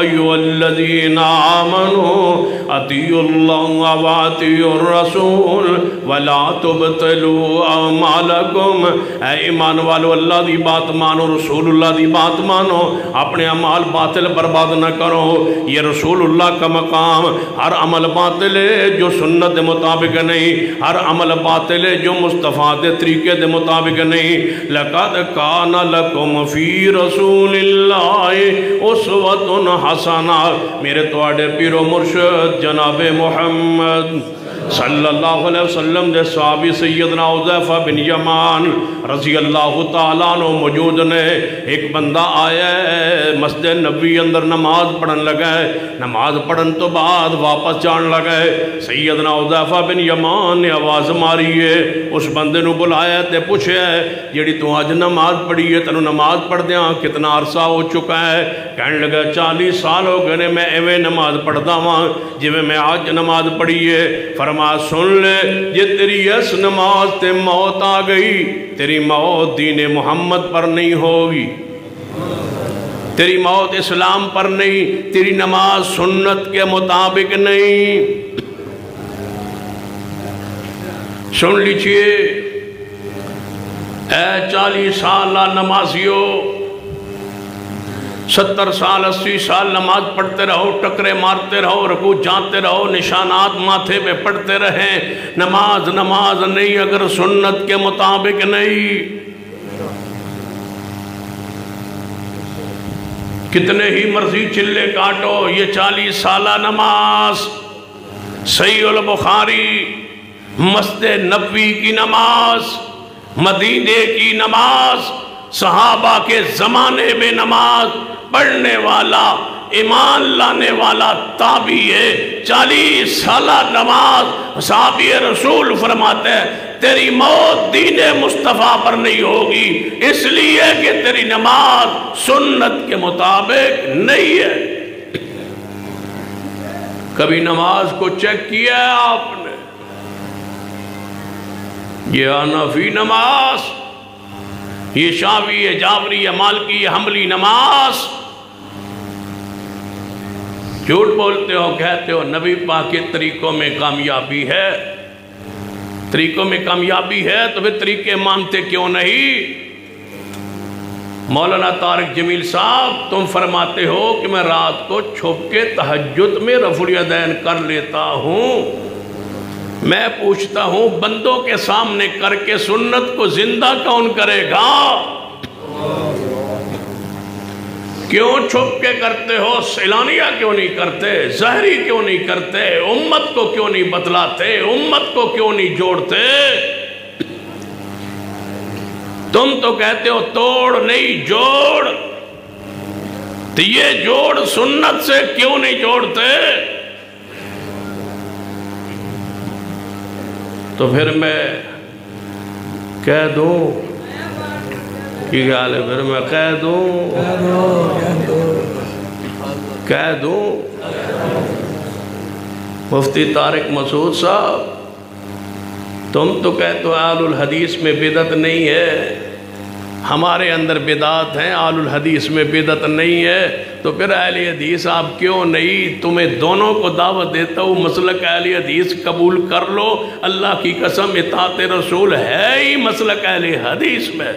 ایوہ الذین آمنوا اطیعوا اللہ و اطیعوا الرسول ولا تبطلوا اعمالکم، اے ایمان والو اللہ دی بات مانو، رسول اللہ دی بات مانو، اپنے اعمال باطل برباد نہ کرو۔ یہ رسول اللہ کا مقام، ہر عمل باطل ہے جو سنت دے مطابق نہیں، ہر عمل باطل ہے جو مصطفیٰ دے طریقے دے مطابق نہیں۔ لَقَدْ كَانَ لَكُمْ فِي رَسُولِ اللَّهِ أُسْوَةٌ حَسَنَةٌ، میرے تواڈے پیر و مرشد جناب محمد صلی اللہ علیہ وسلم دے صحابی سیدنا حذیفہ بن یمان رضی اللہ تعالیٰ عنہ موجود نے۔ ایک بندہ آیا ہے مسجد نبی اندر نماز پڑھن لگا ہے، نماز پڑھن تو بعد واپس جان لگا ہے۔ سیدنا حذیفہ بن یمان نے آواز ماری ہے، اس بندے نو بلایا تے پوچھے ہے جیڑی تو آج نماز پڑھی ہے تنو نماز پڑھ دیاں کتنا عرصہ ہو چکا ہے؟ کہنے لگا 40 سال ہو گئے میں ایویں نماز پڑھدا ہاں جویں میں آج نماز پڑھی ہے۔ فرمایا سن لے جے تیری اس نماز تے موت آ گئی، تیری موت دین محمد پر نہیں ہوگی، تیری موت اسلام پر نہیں، تیری نماز سنت کے مطابق نہیں۔ سن لیجئے اے 40 سالہ نمازیوں، 70 سال 80 سال نماز پڑھتے رہو، ٹکرے مارتے رہو، رکوع جانتے رہو، نشانات ماتھے پہ پڑھتے رہیں، نماز نماز نہیں اگر سنت کے مطابق نہیں۔ کتنے ہی مرضی چلے کاٹو، یہ 40 سالہ نماز، صحیح البخاری، مسجد نبوی کی نماز، مدینے کی نماز، صحابہ کے زمانے میں نماز پڑھنے والا، ایمان لانے والا تابعی ہے۔ 40 سالہ نماز صحابی رسول فرماتے ہیں تیری موت دین مصطفیٰ پر نہیں ہوگی، اس لیے کہ تیری نماز سنت کے مطابق نہیں ہے۔ کبھی نماز کو چیک کیا ہے آپ نے؟ یہ حنفی نماز، یہ شافعی ہے، جعفری ہے، مالکی ہے، حنبلی نماز، جھوٹ بولتے ہو، کہتے ہو نبی پاک کے طریقوں میں کامیابی ہے، طریقوں میں کامیابی ہے تو پھر طریقے مانتے کیوں نہیں؟ مولانا طارق جمیل صاحب تم فرماتے ہو کہ میں رات کو چھپ کے تہجد میں رفع الیدین کر لیتا ہوں، میں پوچھتا ہوں بندوں کے سامنے کر کے سنت کو زندہ کون کرے گا؟ کیوں چھپ کے کرتے ہو؟ اعلانیہ کیوں نہیں کرتے؟ ظاہری کیوں نہیں کرتے؟ امت کو کیوں نہیں بتلاتے؟ امت کو کیوں نہیں جوڑتے؟ تم تو کہتے ہو توڑ نہیں جوڑ، تو یہ جوڑ سنت سے کیوں نہیں جوڑتے؟ تو پھر میں کہہ دوں کی خیال ہے، پھر میں کہہ دوں مفتی طارق مسعود صاحب تم تو کہتے ہو اہل الحدیث میں بدعت نہیں ہے، ہمارے اندر بدعات ہیں، اہل الحدیث میں بدعت نہیں ہے، تو پھر اہل حدیث آپ کیوں نہیں؟ تمہیں دونوں کو دعوت دیتا ہوں مسلک اہل حدیث قبول کر لو، اللہ کی قسم اطاعت رسول ہے ہی مسلک اہل حدیث میں۔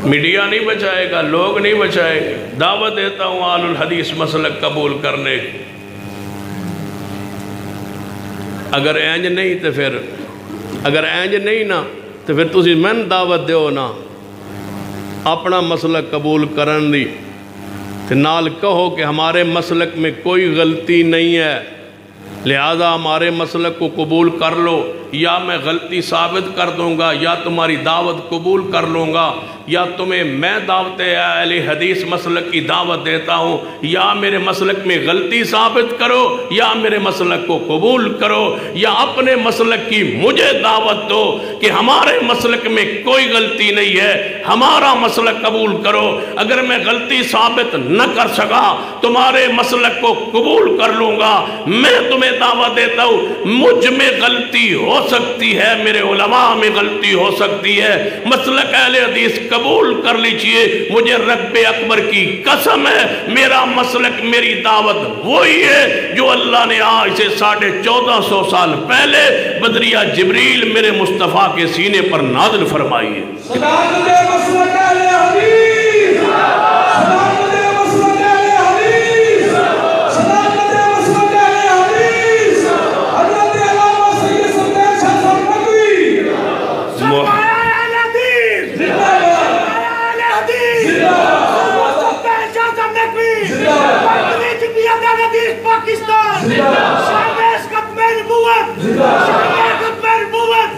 میڈیا نہیں بچائے گا، لوگ نہیں بچائے گا، دعوت دیتا ہوں اہل الحدیث مسلک قبول کرنے کی۔ اگر اینج نہیں تو پھر اگر اینج نہیں نا تو پھر تسی میں دعوت دیو نا اپنا مسلک قبول کرن دی، تو نال کہو کہ ہمارے مسلک میں کوئی غلطی نہیں ہے، لہذا ہمارے مسلک کو قبول کر لو، یا میں غلطی ثابت کر دوں گا، یا تمہاری دعوت قبول کر لوں گا، یا تمہیں میں دعوت اہل حدیث مسلک کی دعوت دیتا ہوں، یا میرے مسلک میں غلطی ثابت کرو، یا میرے مسلک کو قبول کرو، یا اپنے مسلک کی مجھے دعوت دو کہ ہمارے مسلک میں کوئی غلطی نہیں ہے، ہمارا مسلک قبول کرو۔ اگر میں غلطی ثابت نہ کر سکا تمہارے مسلک کو قبول کر لوں گا۔ میں تمہیں دعوت دیتا ہوں مجھ میں غلطی ہو سکتی ہے، میرے علماء میں غلطی ہو سکتی ہے، مسلک اہل حدیث قبول کر لیجئے، مجھے رب اکبر کی قسم ہے میرا مسلک میری دعوت وہی ہے جو اللہ نے آج سے 1450 سال پہلے بدریہ جبریل میرے مصطفیٰ کے سینے پر نازل فرمائی ہے۔ صداقت مسلک اہل حدیث، صداقت مسلک اہل حدیث، صداقت مسلک اہل حدیث، حضرت علامہ سید سلطان شاہ صاحب ندوی پاکستان، شامل ختم نبوت، شامل ختم نبوت،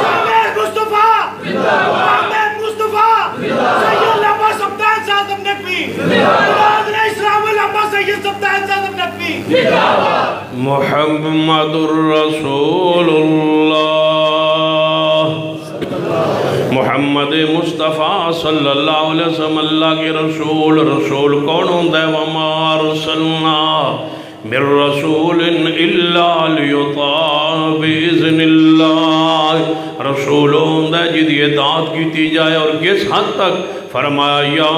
شامل مصطفیٰ، محمد مصطفیٰ، سید علامہ سلطان شاہ صاحب ندوی۔ محمد رسول اللہ محمد مصطفیٰ صلی اللہ علیہ وسلم اللہ کے رسول رسول کون ہوندہ ہے وما ارسلنا من رسول الا لیطاع باذن اللہ رسول ہوندہ ہے جدی اطاعت کی جائے اور کس حد تک فرمایا یا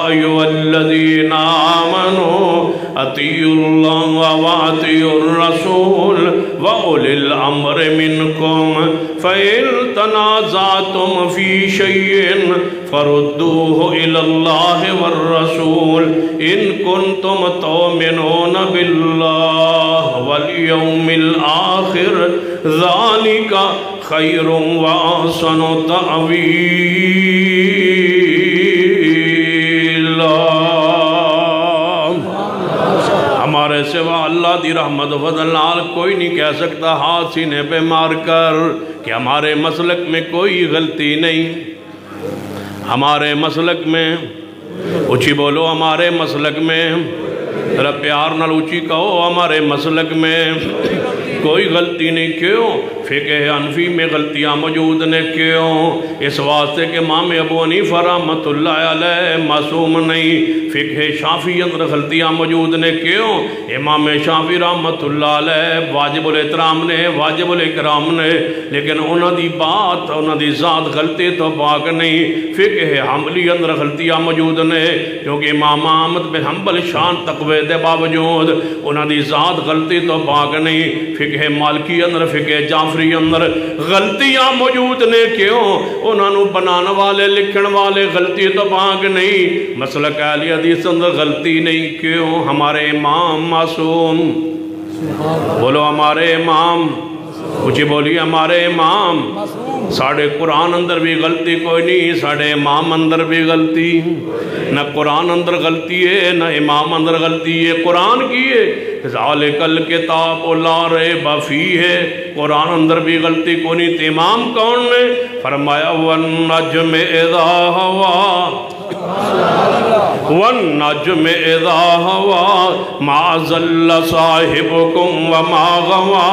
ایوہ الذین آمنوا اطیعوا اللہ واطیعوا الرسول وَأُولِي الْأَمْرِ مِنْكُمْ فَإِن تَنَازَعْتُمْ فِي شَيْءٍ فَرُدُّوهُ إِلَى اللَّهِ وَالرَّسُولِ إِن كُنتُمْ تُؤْمِنُونَ بِاللَّهِ وَالْيَوْمِ الْآخِرِ ذَلِكَ خَيْرٌ وَأَحْسَنُ تَأْوِيلًا ہمارے سوا اللہ دی رحمت و فضل نال کوئی نہیں کہہ سکتا ہاتھ سینے پہ مار کر کہ ہمارے مسلک میں کوئی غلطی نہیں ہمارے مسلک میں اچھی بولو ہمارے مسلک میں ذرا پیار نال اچھی کہو ہمارے مسلک میں کوئی غلطی نہیں کیوں فقہ حنفی میں غلطیاں موجود نے کیوں اس واسطے کہ امام ابو حنیفہ رحمت اللہ علیہ معصوم نہیں فقہ شافعی اندر غلطیاں موجود نے کیوں امام شافعی رحمت اللہ علیہ واجب الاحترام نے واجب الاکرام نے لیکن انہوں دی بات انہوں دی ذات غلطی تو پاک نہیں فقہ حنبلی اندر غلطیاں موجود نے کیونکہ امام احمد بن حنبل شان تقوی دے باوجود انہوں دی ذات غلطی تو پاک نہیں فقہ مالکی اندر فقہ جعفری اندر غلطیاں موجود نے کیوں انہوں بنانے والے لکھن والے غلطی تو پاک نہیں مسلک اہل حدیث اندر غلطی نہیں کیوں ہمارے امام معصوم بولو ہمارے امام کچھ بولی ہمارے امام ساڑھے قرآن اندر بھی غلطی کوئی نہیں ساڑھے امام اندر بھی غلطی نہ قرآن اندر غلطی ہے نہ امام اندر غلطی ہے قرآن کی ہے ذالک الکتاب لا ریب فیہ ہے قرآن اندر بھی غلطی کوئی نہیں امام کون نے فرمایا والنجم اذا ہوا والنجم اذا ہوا ما ضل صاحبکم وما غوا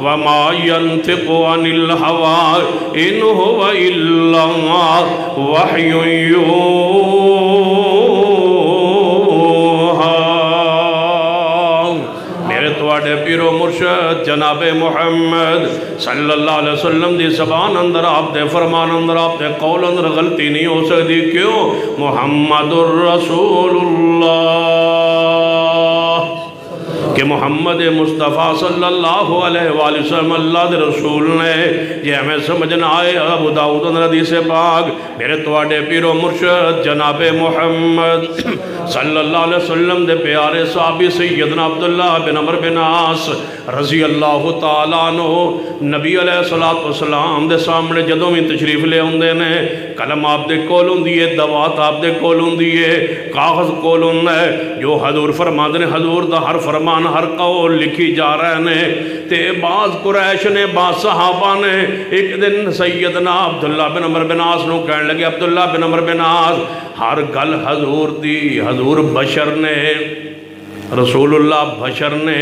وما ينطق عن الہوا ان هو الا وحی یوحا میرے تواڈے پیرو مرشد جناب محمد صلی اللہ علیہ وسلم دی زبان اندر آپ دے فرمان اندر آپ دے قول اندر غلطی نہیں ہو سکتی کیوں محمد الرسول اللہ کہ محمد مصطفیٰ صلی اللہ علیہ وآلہ وسلم اللہ دے رسول نے یہ ہمیں سمجھنا آئے ابو داؤد اندر حدیث پاک میرے تواڈے پیرو مرشد جناب محمد صلی اللہ علیہ وسلم دے پیارے صحابی سیدنا عبداللہ بن عمر بن عاص رضی اللہ تعالیٰ عنہ نبی علیہ السلام دے سامنے جدوں میں تشریف لے ہوندے نے قلم آپ دے کول ہوندی ہے دوات آپ دے کول ہوندی ہے کاغذ کول ہوندا ہے جو حضور فرماندے نے حضور دا ہر فرمان ہر قول لکھی جا رہے ہیں تے بعض قریش نے بعض صحابہ نے ایک دن سیدنا عبداللہ بن عمر بن عاص نو کہنے لگے عبداللہ بن عمر بن عاص ہر گل حضور دی حضور بشر نے رسول اللہ بشر نے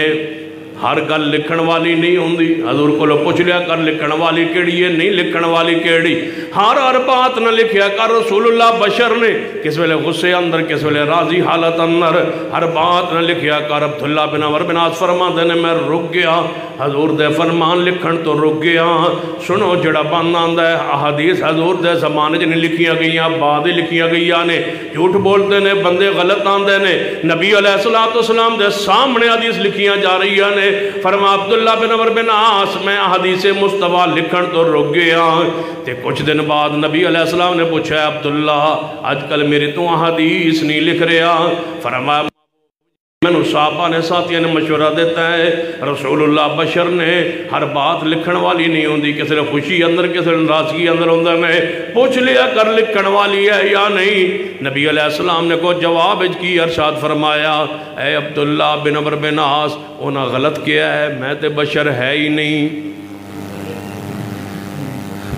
ہر گل لکھن والی نہیں ہوندی حضور کو پوچھ لیا کر لکھن والی کیڑی ہے نہیں لکھن والی کیڑی ہر بات نہ لکھیا کر رسول اللہ بشر نے کس ویلے غصے اندر کس ویلے راضی حالت اندر ہر بات نہ لکھیا کر عبداللہ بن عمر بن عاص فرماندے نے میں رک گیا حضور دے فرمان لکھن تو رک گیا سنو جڑا بند آندا ہے احادیث حضور دے زمانے جنہیں لکھیاں گئیاں بعد لکھیاں گئیاں نے جھوٹ بولتے نے بندے غلط آندے نے نبی علیہ السلام دے سامنے حدیث لکھیاں جا رہی نے فرما عبداللہ بن عمر بن عاص میں حدیث مصطفیٰ لکھن تو رک گیا تے کچھ دن بعد نبی علیہ السلام نے پوچھا عبداللہ آج کل میری تو حدیث نہیں لکھ رہا فرمایا میں نے صحابہ نے ساتھیاں نے مشورہ دیتا ہے رسول اللہ بشر نے ہر بات لکھن والی نہیں ہوندی کسی نے خوشی اندر کسی نے ناراضگی اندر ہوندہ میں پوچھ لیا کر لکھن والی ہے یا نہیں نبی علیہ السلام نے کو جواب کی ارشاد فرمایا اے عبداللہ بن عمر بن عاص انہاں غلط کیا ہے میں تے بشر ہے ہی نہیں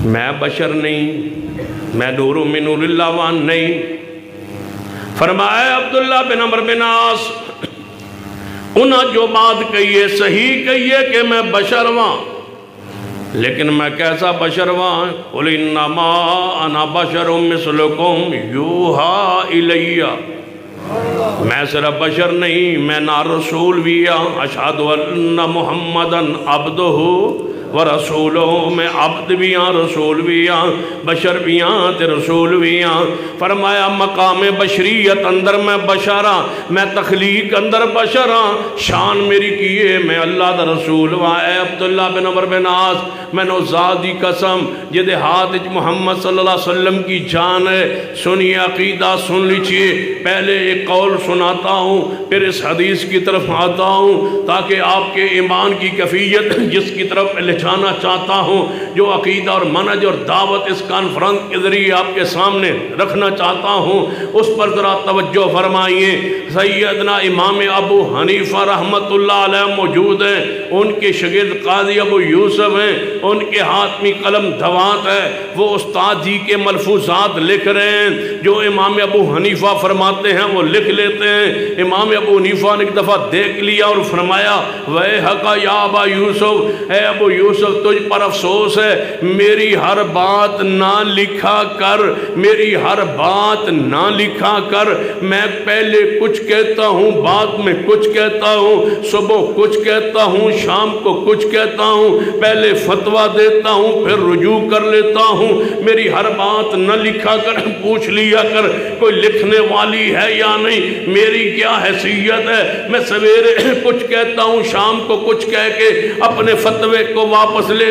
میں بشر نہیں میں نور من نور اللہ وان نہیں فرمایا عبداللہ بن عمر بن عاص انہاں جو بات کہیے صحیح کہیے کہ میں بشر ہاں، لیکن میں کیسا بشر ہاں؟ قُلْ إِنَّمَا أَنَا بَشَرٌ مِثْلُكُمْ يُوحَىٰ إِلَيَّ، میں صرف بشر نہیں، میں نہ رسول بھی ہاں۔ أَشْهَدُ أَنَّ مُحَمَّدًا عَبْدُهُ ورسولوں، میں عبد بھی ہاں، رسول بھی ہاں، بشر بھی ہاں تے رسول بھی ہاں۔ فرمایا مقام بشریت اندر میں بشر ہاں، میں تخلیق اندر بشر ہاں، شان میری کیے میں اللہ دا رسول ہاں۔ اے عبداللہ بن عمر بن عاص، میں نو ذات دی قسم جدے ہاتھ محمد صلی اللہ علیہ وسلم کی جان ہے، سنیے عقیدہ سن لیجئے، پہلے ایک قول سناتا ہوں پھر اس حدیث کی طرف آتا ہوں تاکہ آپ کے ایمان کی کیفیت جس کی طرف جانا چاہتا ہوں، جو عقیدہ اور منہج اور دعوت اس کانفرنس کے ذریعے آپ کے سامنے رکھنا چاہتا ہوں، اس پر ذرا توجہ فرمائیے۔ سیدنا امام ابو حنیفہ رحمت اللہ علیہ موجود ہیں، ان کے شاگرد قاضی ابو یوسف ہیں، ان کے ہاتھ میں قلم دوات ہے، وہ استاد جی کے ملفوظات لکھ رہے ہیں، جو امام ابو حنیفہ فرماتے ہیں وہ لکھ لیتے ہیں۔ امام ابو حنیفہ نے ایک دفعہ دیکھ لیا اور فرمایا وَيْحَكَ يَا أَبَا يُوسُف، اے ابو یوسف تجھ پر افسوس ہے، میری ہر بات نہ لکھا کر، میری ہر بات نہ لکھا کر، میں پہلے کچھ کہتا ہوں بعد میں کچھ کہتا ہوں، صبح کچھ کہتا ہوں شام کو کچھ کہتا ہوں، پہلے فتویٰ دیتا ہوں پھر رجوع کر لیتا ہوں، میری ہر بات نہ لکھا کر، پوچھ لیا کر کوئی لکھنے والی ہے یا نہیں، میری کیا حیثیت ہے، میں سویرے کچھ کہتا ہوں شام کو کچھ کہہ کے اپنے فتوے کو واپس لے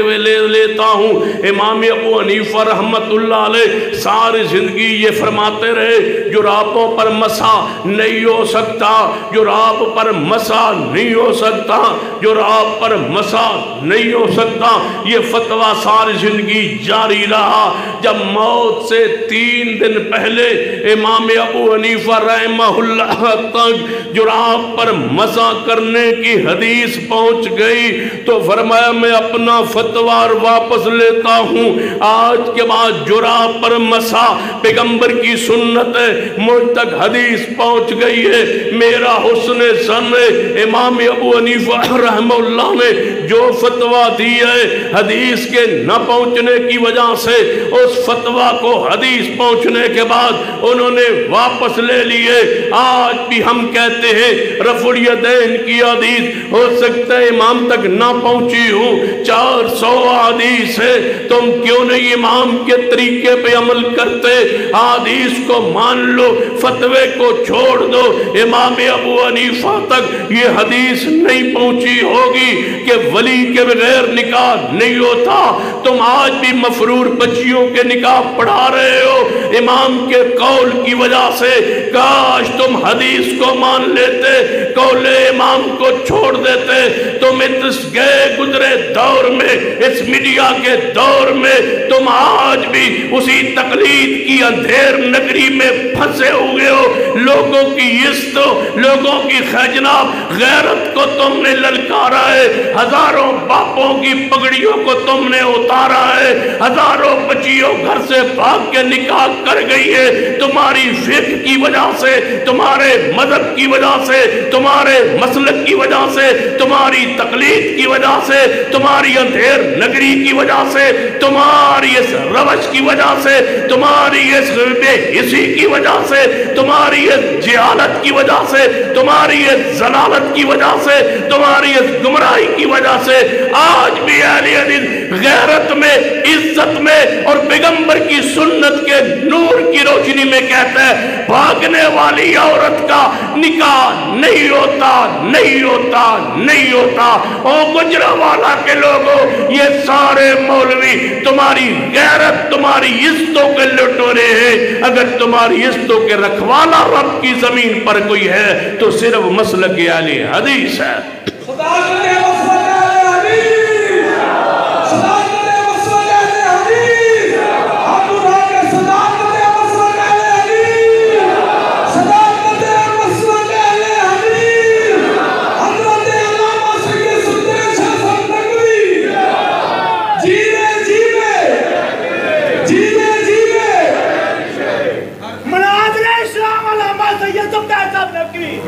لیتا ہوں۔ امام ابو حنیفہ رحمت اللہ علیہ ساری زندگی یہ فرماتے رہے جرابوں پر مسا نہیں ہو سکتا، جراب پر مسا نہیں ہو سکتا، جراب پر مسا نہیں ہو سکتا، یہ فتویٰ ساری زندگی جاری رہا۔ جب موت سے 3 دن پہلے امام ابو حنیفہ رحمہ اللہ تک جراب پر مسا کرنے کی حدیث پہنچ گئی تو فرمایا میں اپنا فتوار واپس لیتا ہوں، آج کے بعد جراب پر مسا پیغمبر کی سنت ہے، مجھ تک حدیث پہنچ گئی ہے، میرا حسن ظن ہے امام ابو حنیفہ رحمہ اللہ نے جو فتویٰ دی ہے حدیث کے نہ پہنچنے کی وجہ سے اس فتویٰ کو حدیث پہنچنے کے بعد انہوں نے واپس لے لیے۔ آج بھی ہم کہتے ہیں رفع الیدین کی حدیث ہو سکتا ہے امام تک نہ پہنچی ہوں، 400 حدیث ہے، تم کیوں نہیں امام کے طریقے پہ عمل کرتے؟ حدیث کو مان لو، فتوے کو چھوڑ دو۔ امام ابو حنیفہ تک یہ حدیث نہیں پہنچی ہوگی کہ ولی کے بغیر نکاح نہیں ہوتا، تم آج بھی مفرور بچیوں کے نکاح پڑھا رہے ہو امام کے قول کی وجہ سے۔ کاش تم حدیث کو مان لیتے، قول امام کو چھوڑ دیتے، تم اس گئے گزرے دور میں، اس میڈیا کے دور میں تم آج بھی اسی تقلید کی اندھیر نگری میں پھنسے ہوئے ہو۔ لوگوں کی عزت، لوگوں کی جناب غیرت کو تم نے للکارا ہے، ہزاروں باپوں کی پگڑیوں کو تم نے اتارا ہے، ہزاروں بچیوں گھر سے بھاگ کے نکاح کر گئی ہے تمہاری فقہ کی وجہ سے، تمہارے مذہب کی وجہ سے، تمہارے مسلک کی وجہ سے، تمہاری تقلید کی وجہ سے، تمہاری اندھیر نگری کی وجہ سے، تمہاری اس روش کی وجہ سے، تمہاری اس بے حسی کی وجہ سے، تمہاری اس جہالت کی وجہ سے، تمہاری اس ضلالت کی وجہ سے، تمہاری اس گمراہی کی وجہ سے آج بھی اہل حدیث غیرت میں، عزت میں اور پیغمبر کی سنت کے نور کی روشنی میں کہتا ہے بھاگنے والی عورت کا نکاح نہیں ہوتا، نہیں ہوتا، نہیں ہوتا۔ او گجرانوالہ کے لوگوں، یہ سارے مولوی تمہاری غیرت، تمہاری عزتوں کے لٹورے ہیں۔ اگر تمہاری عزتوں کے رکھوالا رب کی زمین پر کوئی ہے تو صرف مسلک اہل حدیث ہے۔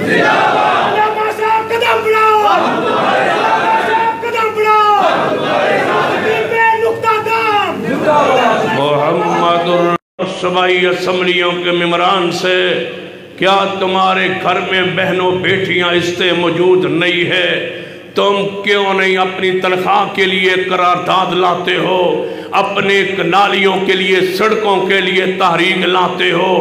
علامہ صاحب قدم صوبائی اسمبلیوں کے ممبران سے، کیا تمہارے گھر میں بہنوں بیٹیاں استے موجود نہیں ہے؟ تم کیوں نہیں اپنی تنخواہ کے لیے قرارداد لاتے ہو؟ اپنے نالیوں کے لیے، سڑکوں کے لیے تحریک لاتے ہو؟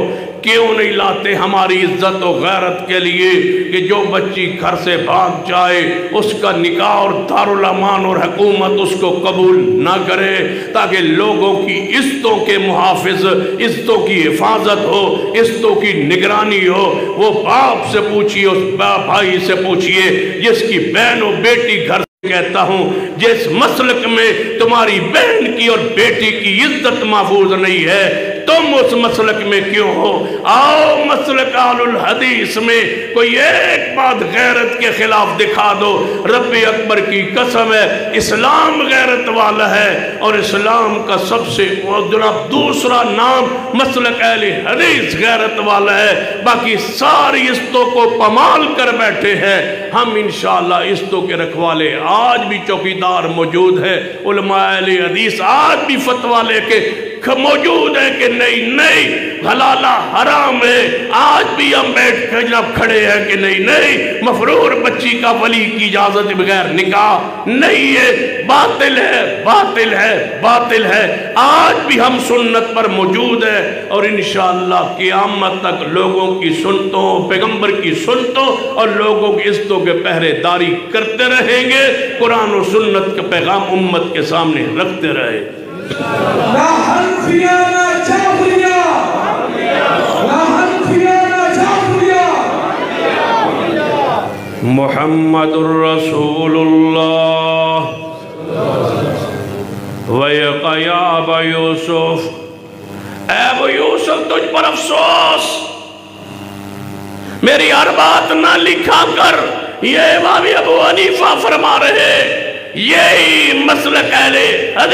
کیوں نہیں لاتے ہماری عزت و غیرت کے لیے کہ جو بچی گھر سے بھاگ جائے اس کا نکاح اور دارالمان اور حکومت اس کو قبول نہ کرے، تاکہ لوگوں کی عزتوں کے محافظ، عزتوں کی حفاظت ہو، عزتوں کی نگرانی ہو؟ وہ باپ سے پوچھئے، اس بھائی سے پوچھئے جس کی بہن و بیٹی گھر کہتا ہوں جس مسلک میں تمہاری بہن کی اور بیٹی کی عزت محفوظ نہیں ہے، تم اس مسلک میں کیوں ہو؟ آؤ مسلک اہل الحدیث میں کوئی ایک بات غیرت کے خلاف دکھا دو۔ رب اکبر کی قسم ہے، اسلام غیرت والا ہے، اور اسلام کا سب سے دوسرا نام مسلک اہل حدیث غیرت والا ہے۔ باقی ساری عزتوں کو پامال کر بیٹھے ہیں۔ ہم انشاءاللہ عزتوں کے رکھوالے آج بھی چوکیدار موجود ہے، علماء اہل حدیث آج بھی فتویٰ لے کے موجود ہے کہ نہیں حلالہ حرام ہے۔ آج بھی ہم بیٹھ کے جناب کھڑے ہیں کہ نہیں مفرور بچی کا ولی کی اجازت بغیر نکاح نہیں ہے، باطل ہے، باطل ہے، باطل ہے۔ آج بھی ہم سنت پر موجود ہیں، اور انشاءاللہ قیامت تک لوگوں کی سنتوں، پیغمبر کی سنتوں اور لوگوں کی عزتوں کے پہرے داری کرتے رہیں گے، قرآن و سنت کا پیغام امت کے سامنے رکھتے رہے۔ لا حنفیہ نا جعفریہ، لا حنفیہ نا جعفریہ۔ محمد الرسول اللہ وَيَقَيَا ابا یوسف، اے ابو یوسف تجھ پر افسوس، میری ہر بات نہ لکھا کر۔ یہ امام ابو حنیفہ فرما رہے، یہی مسلک اہل حدیث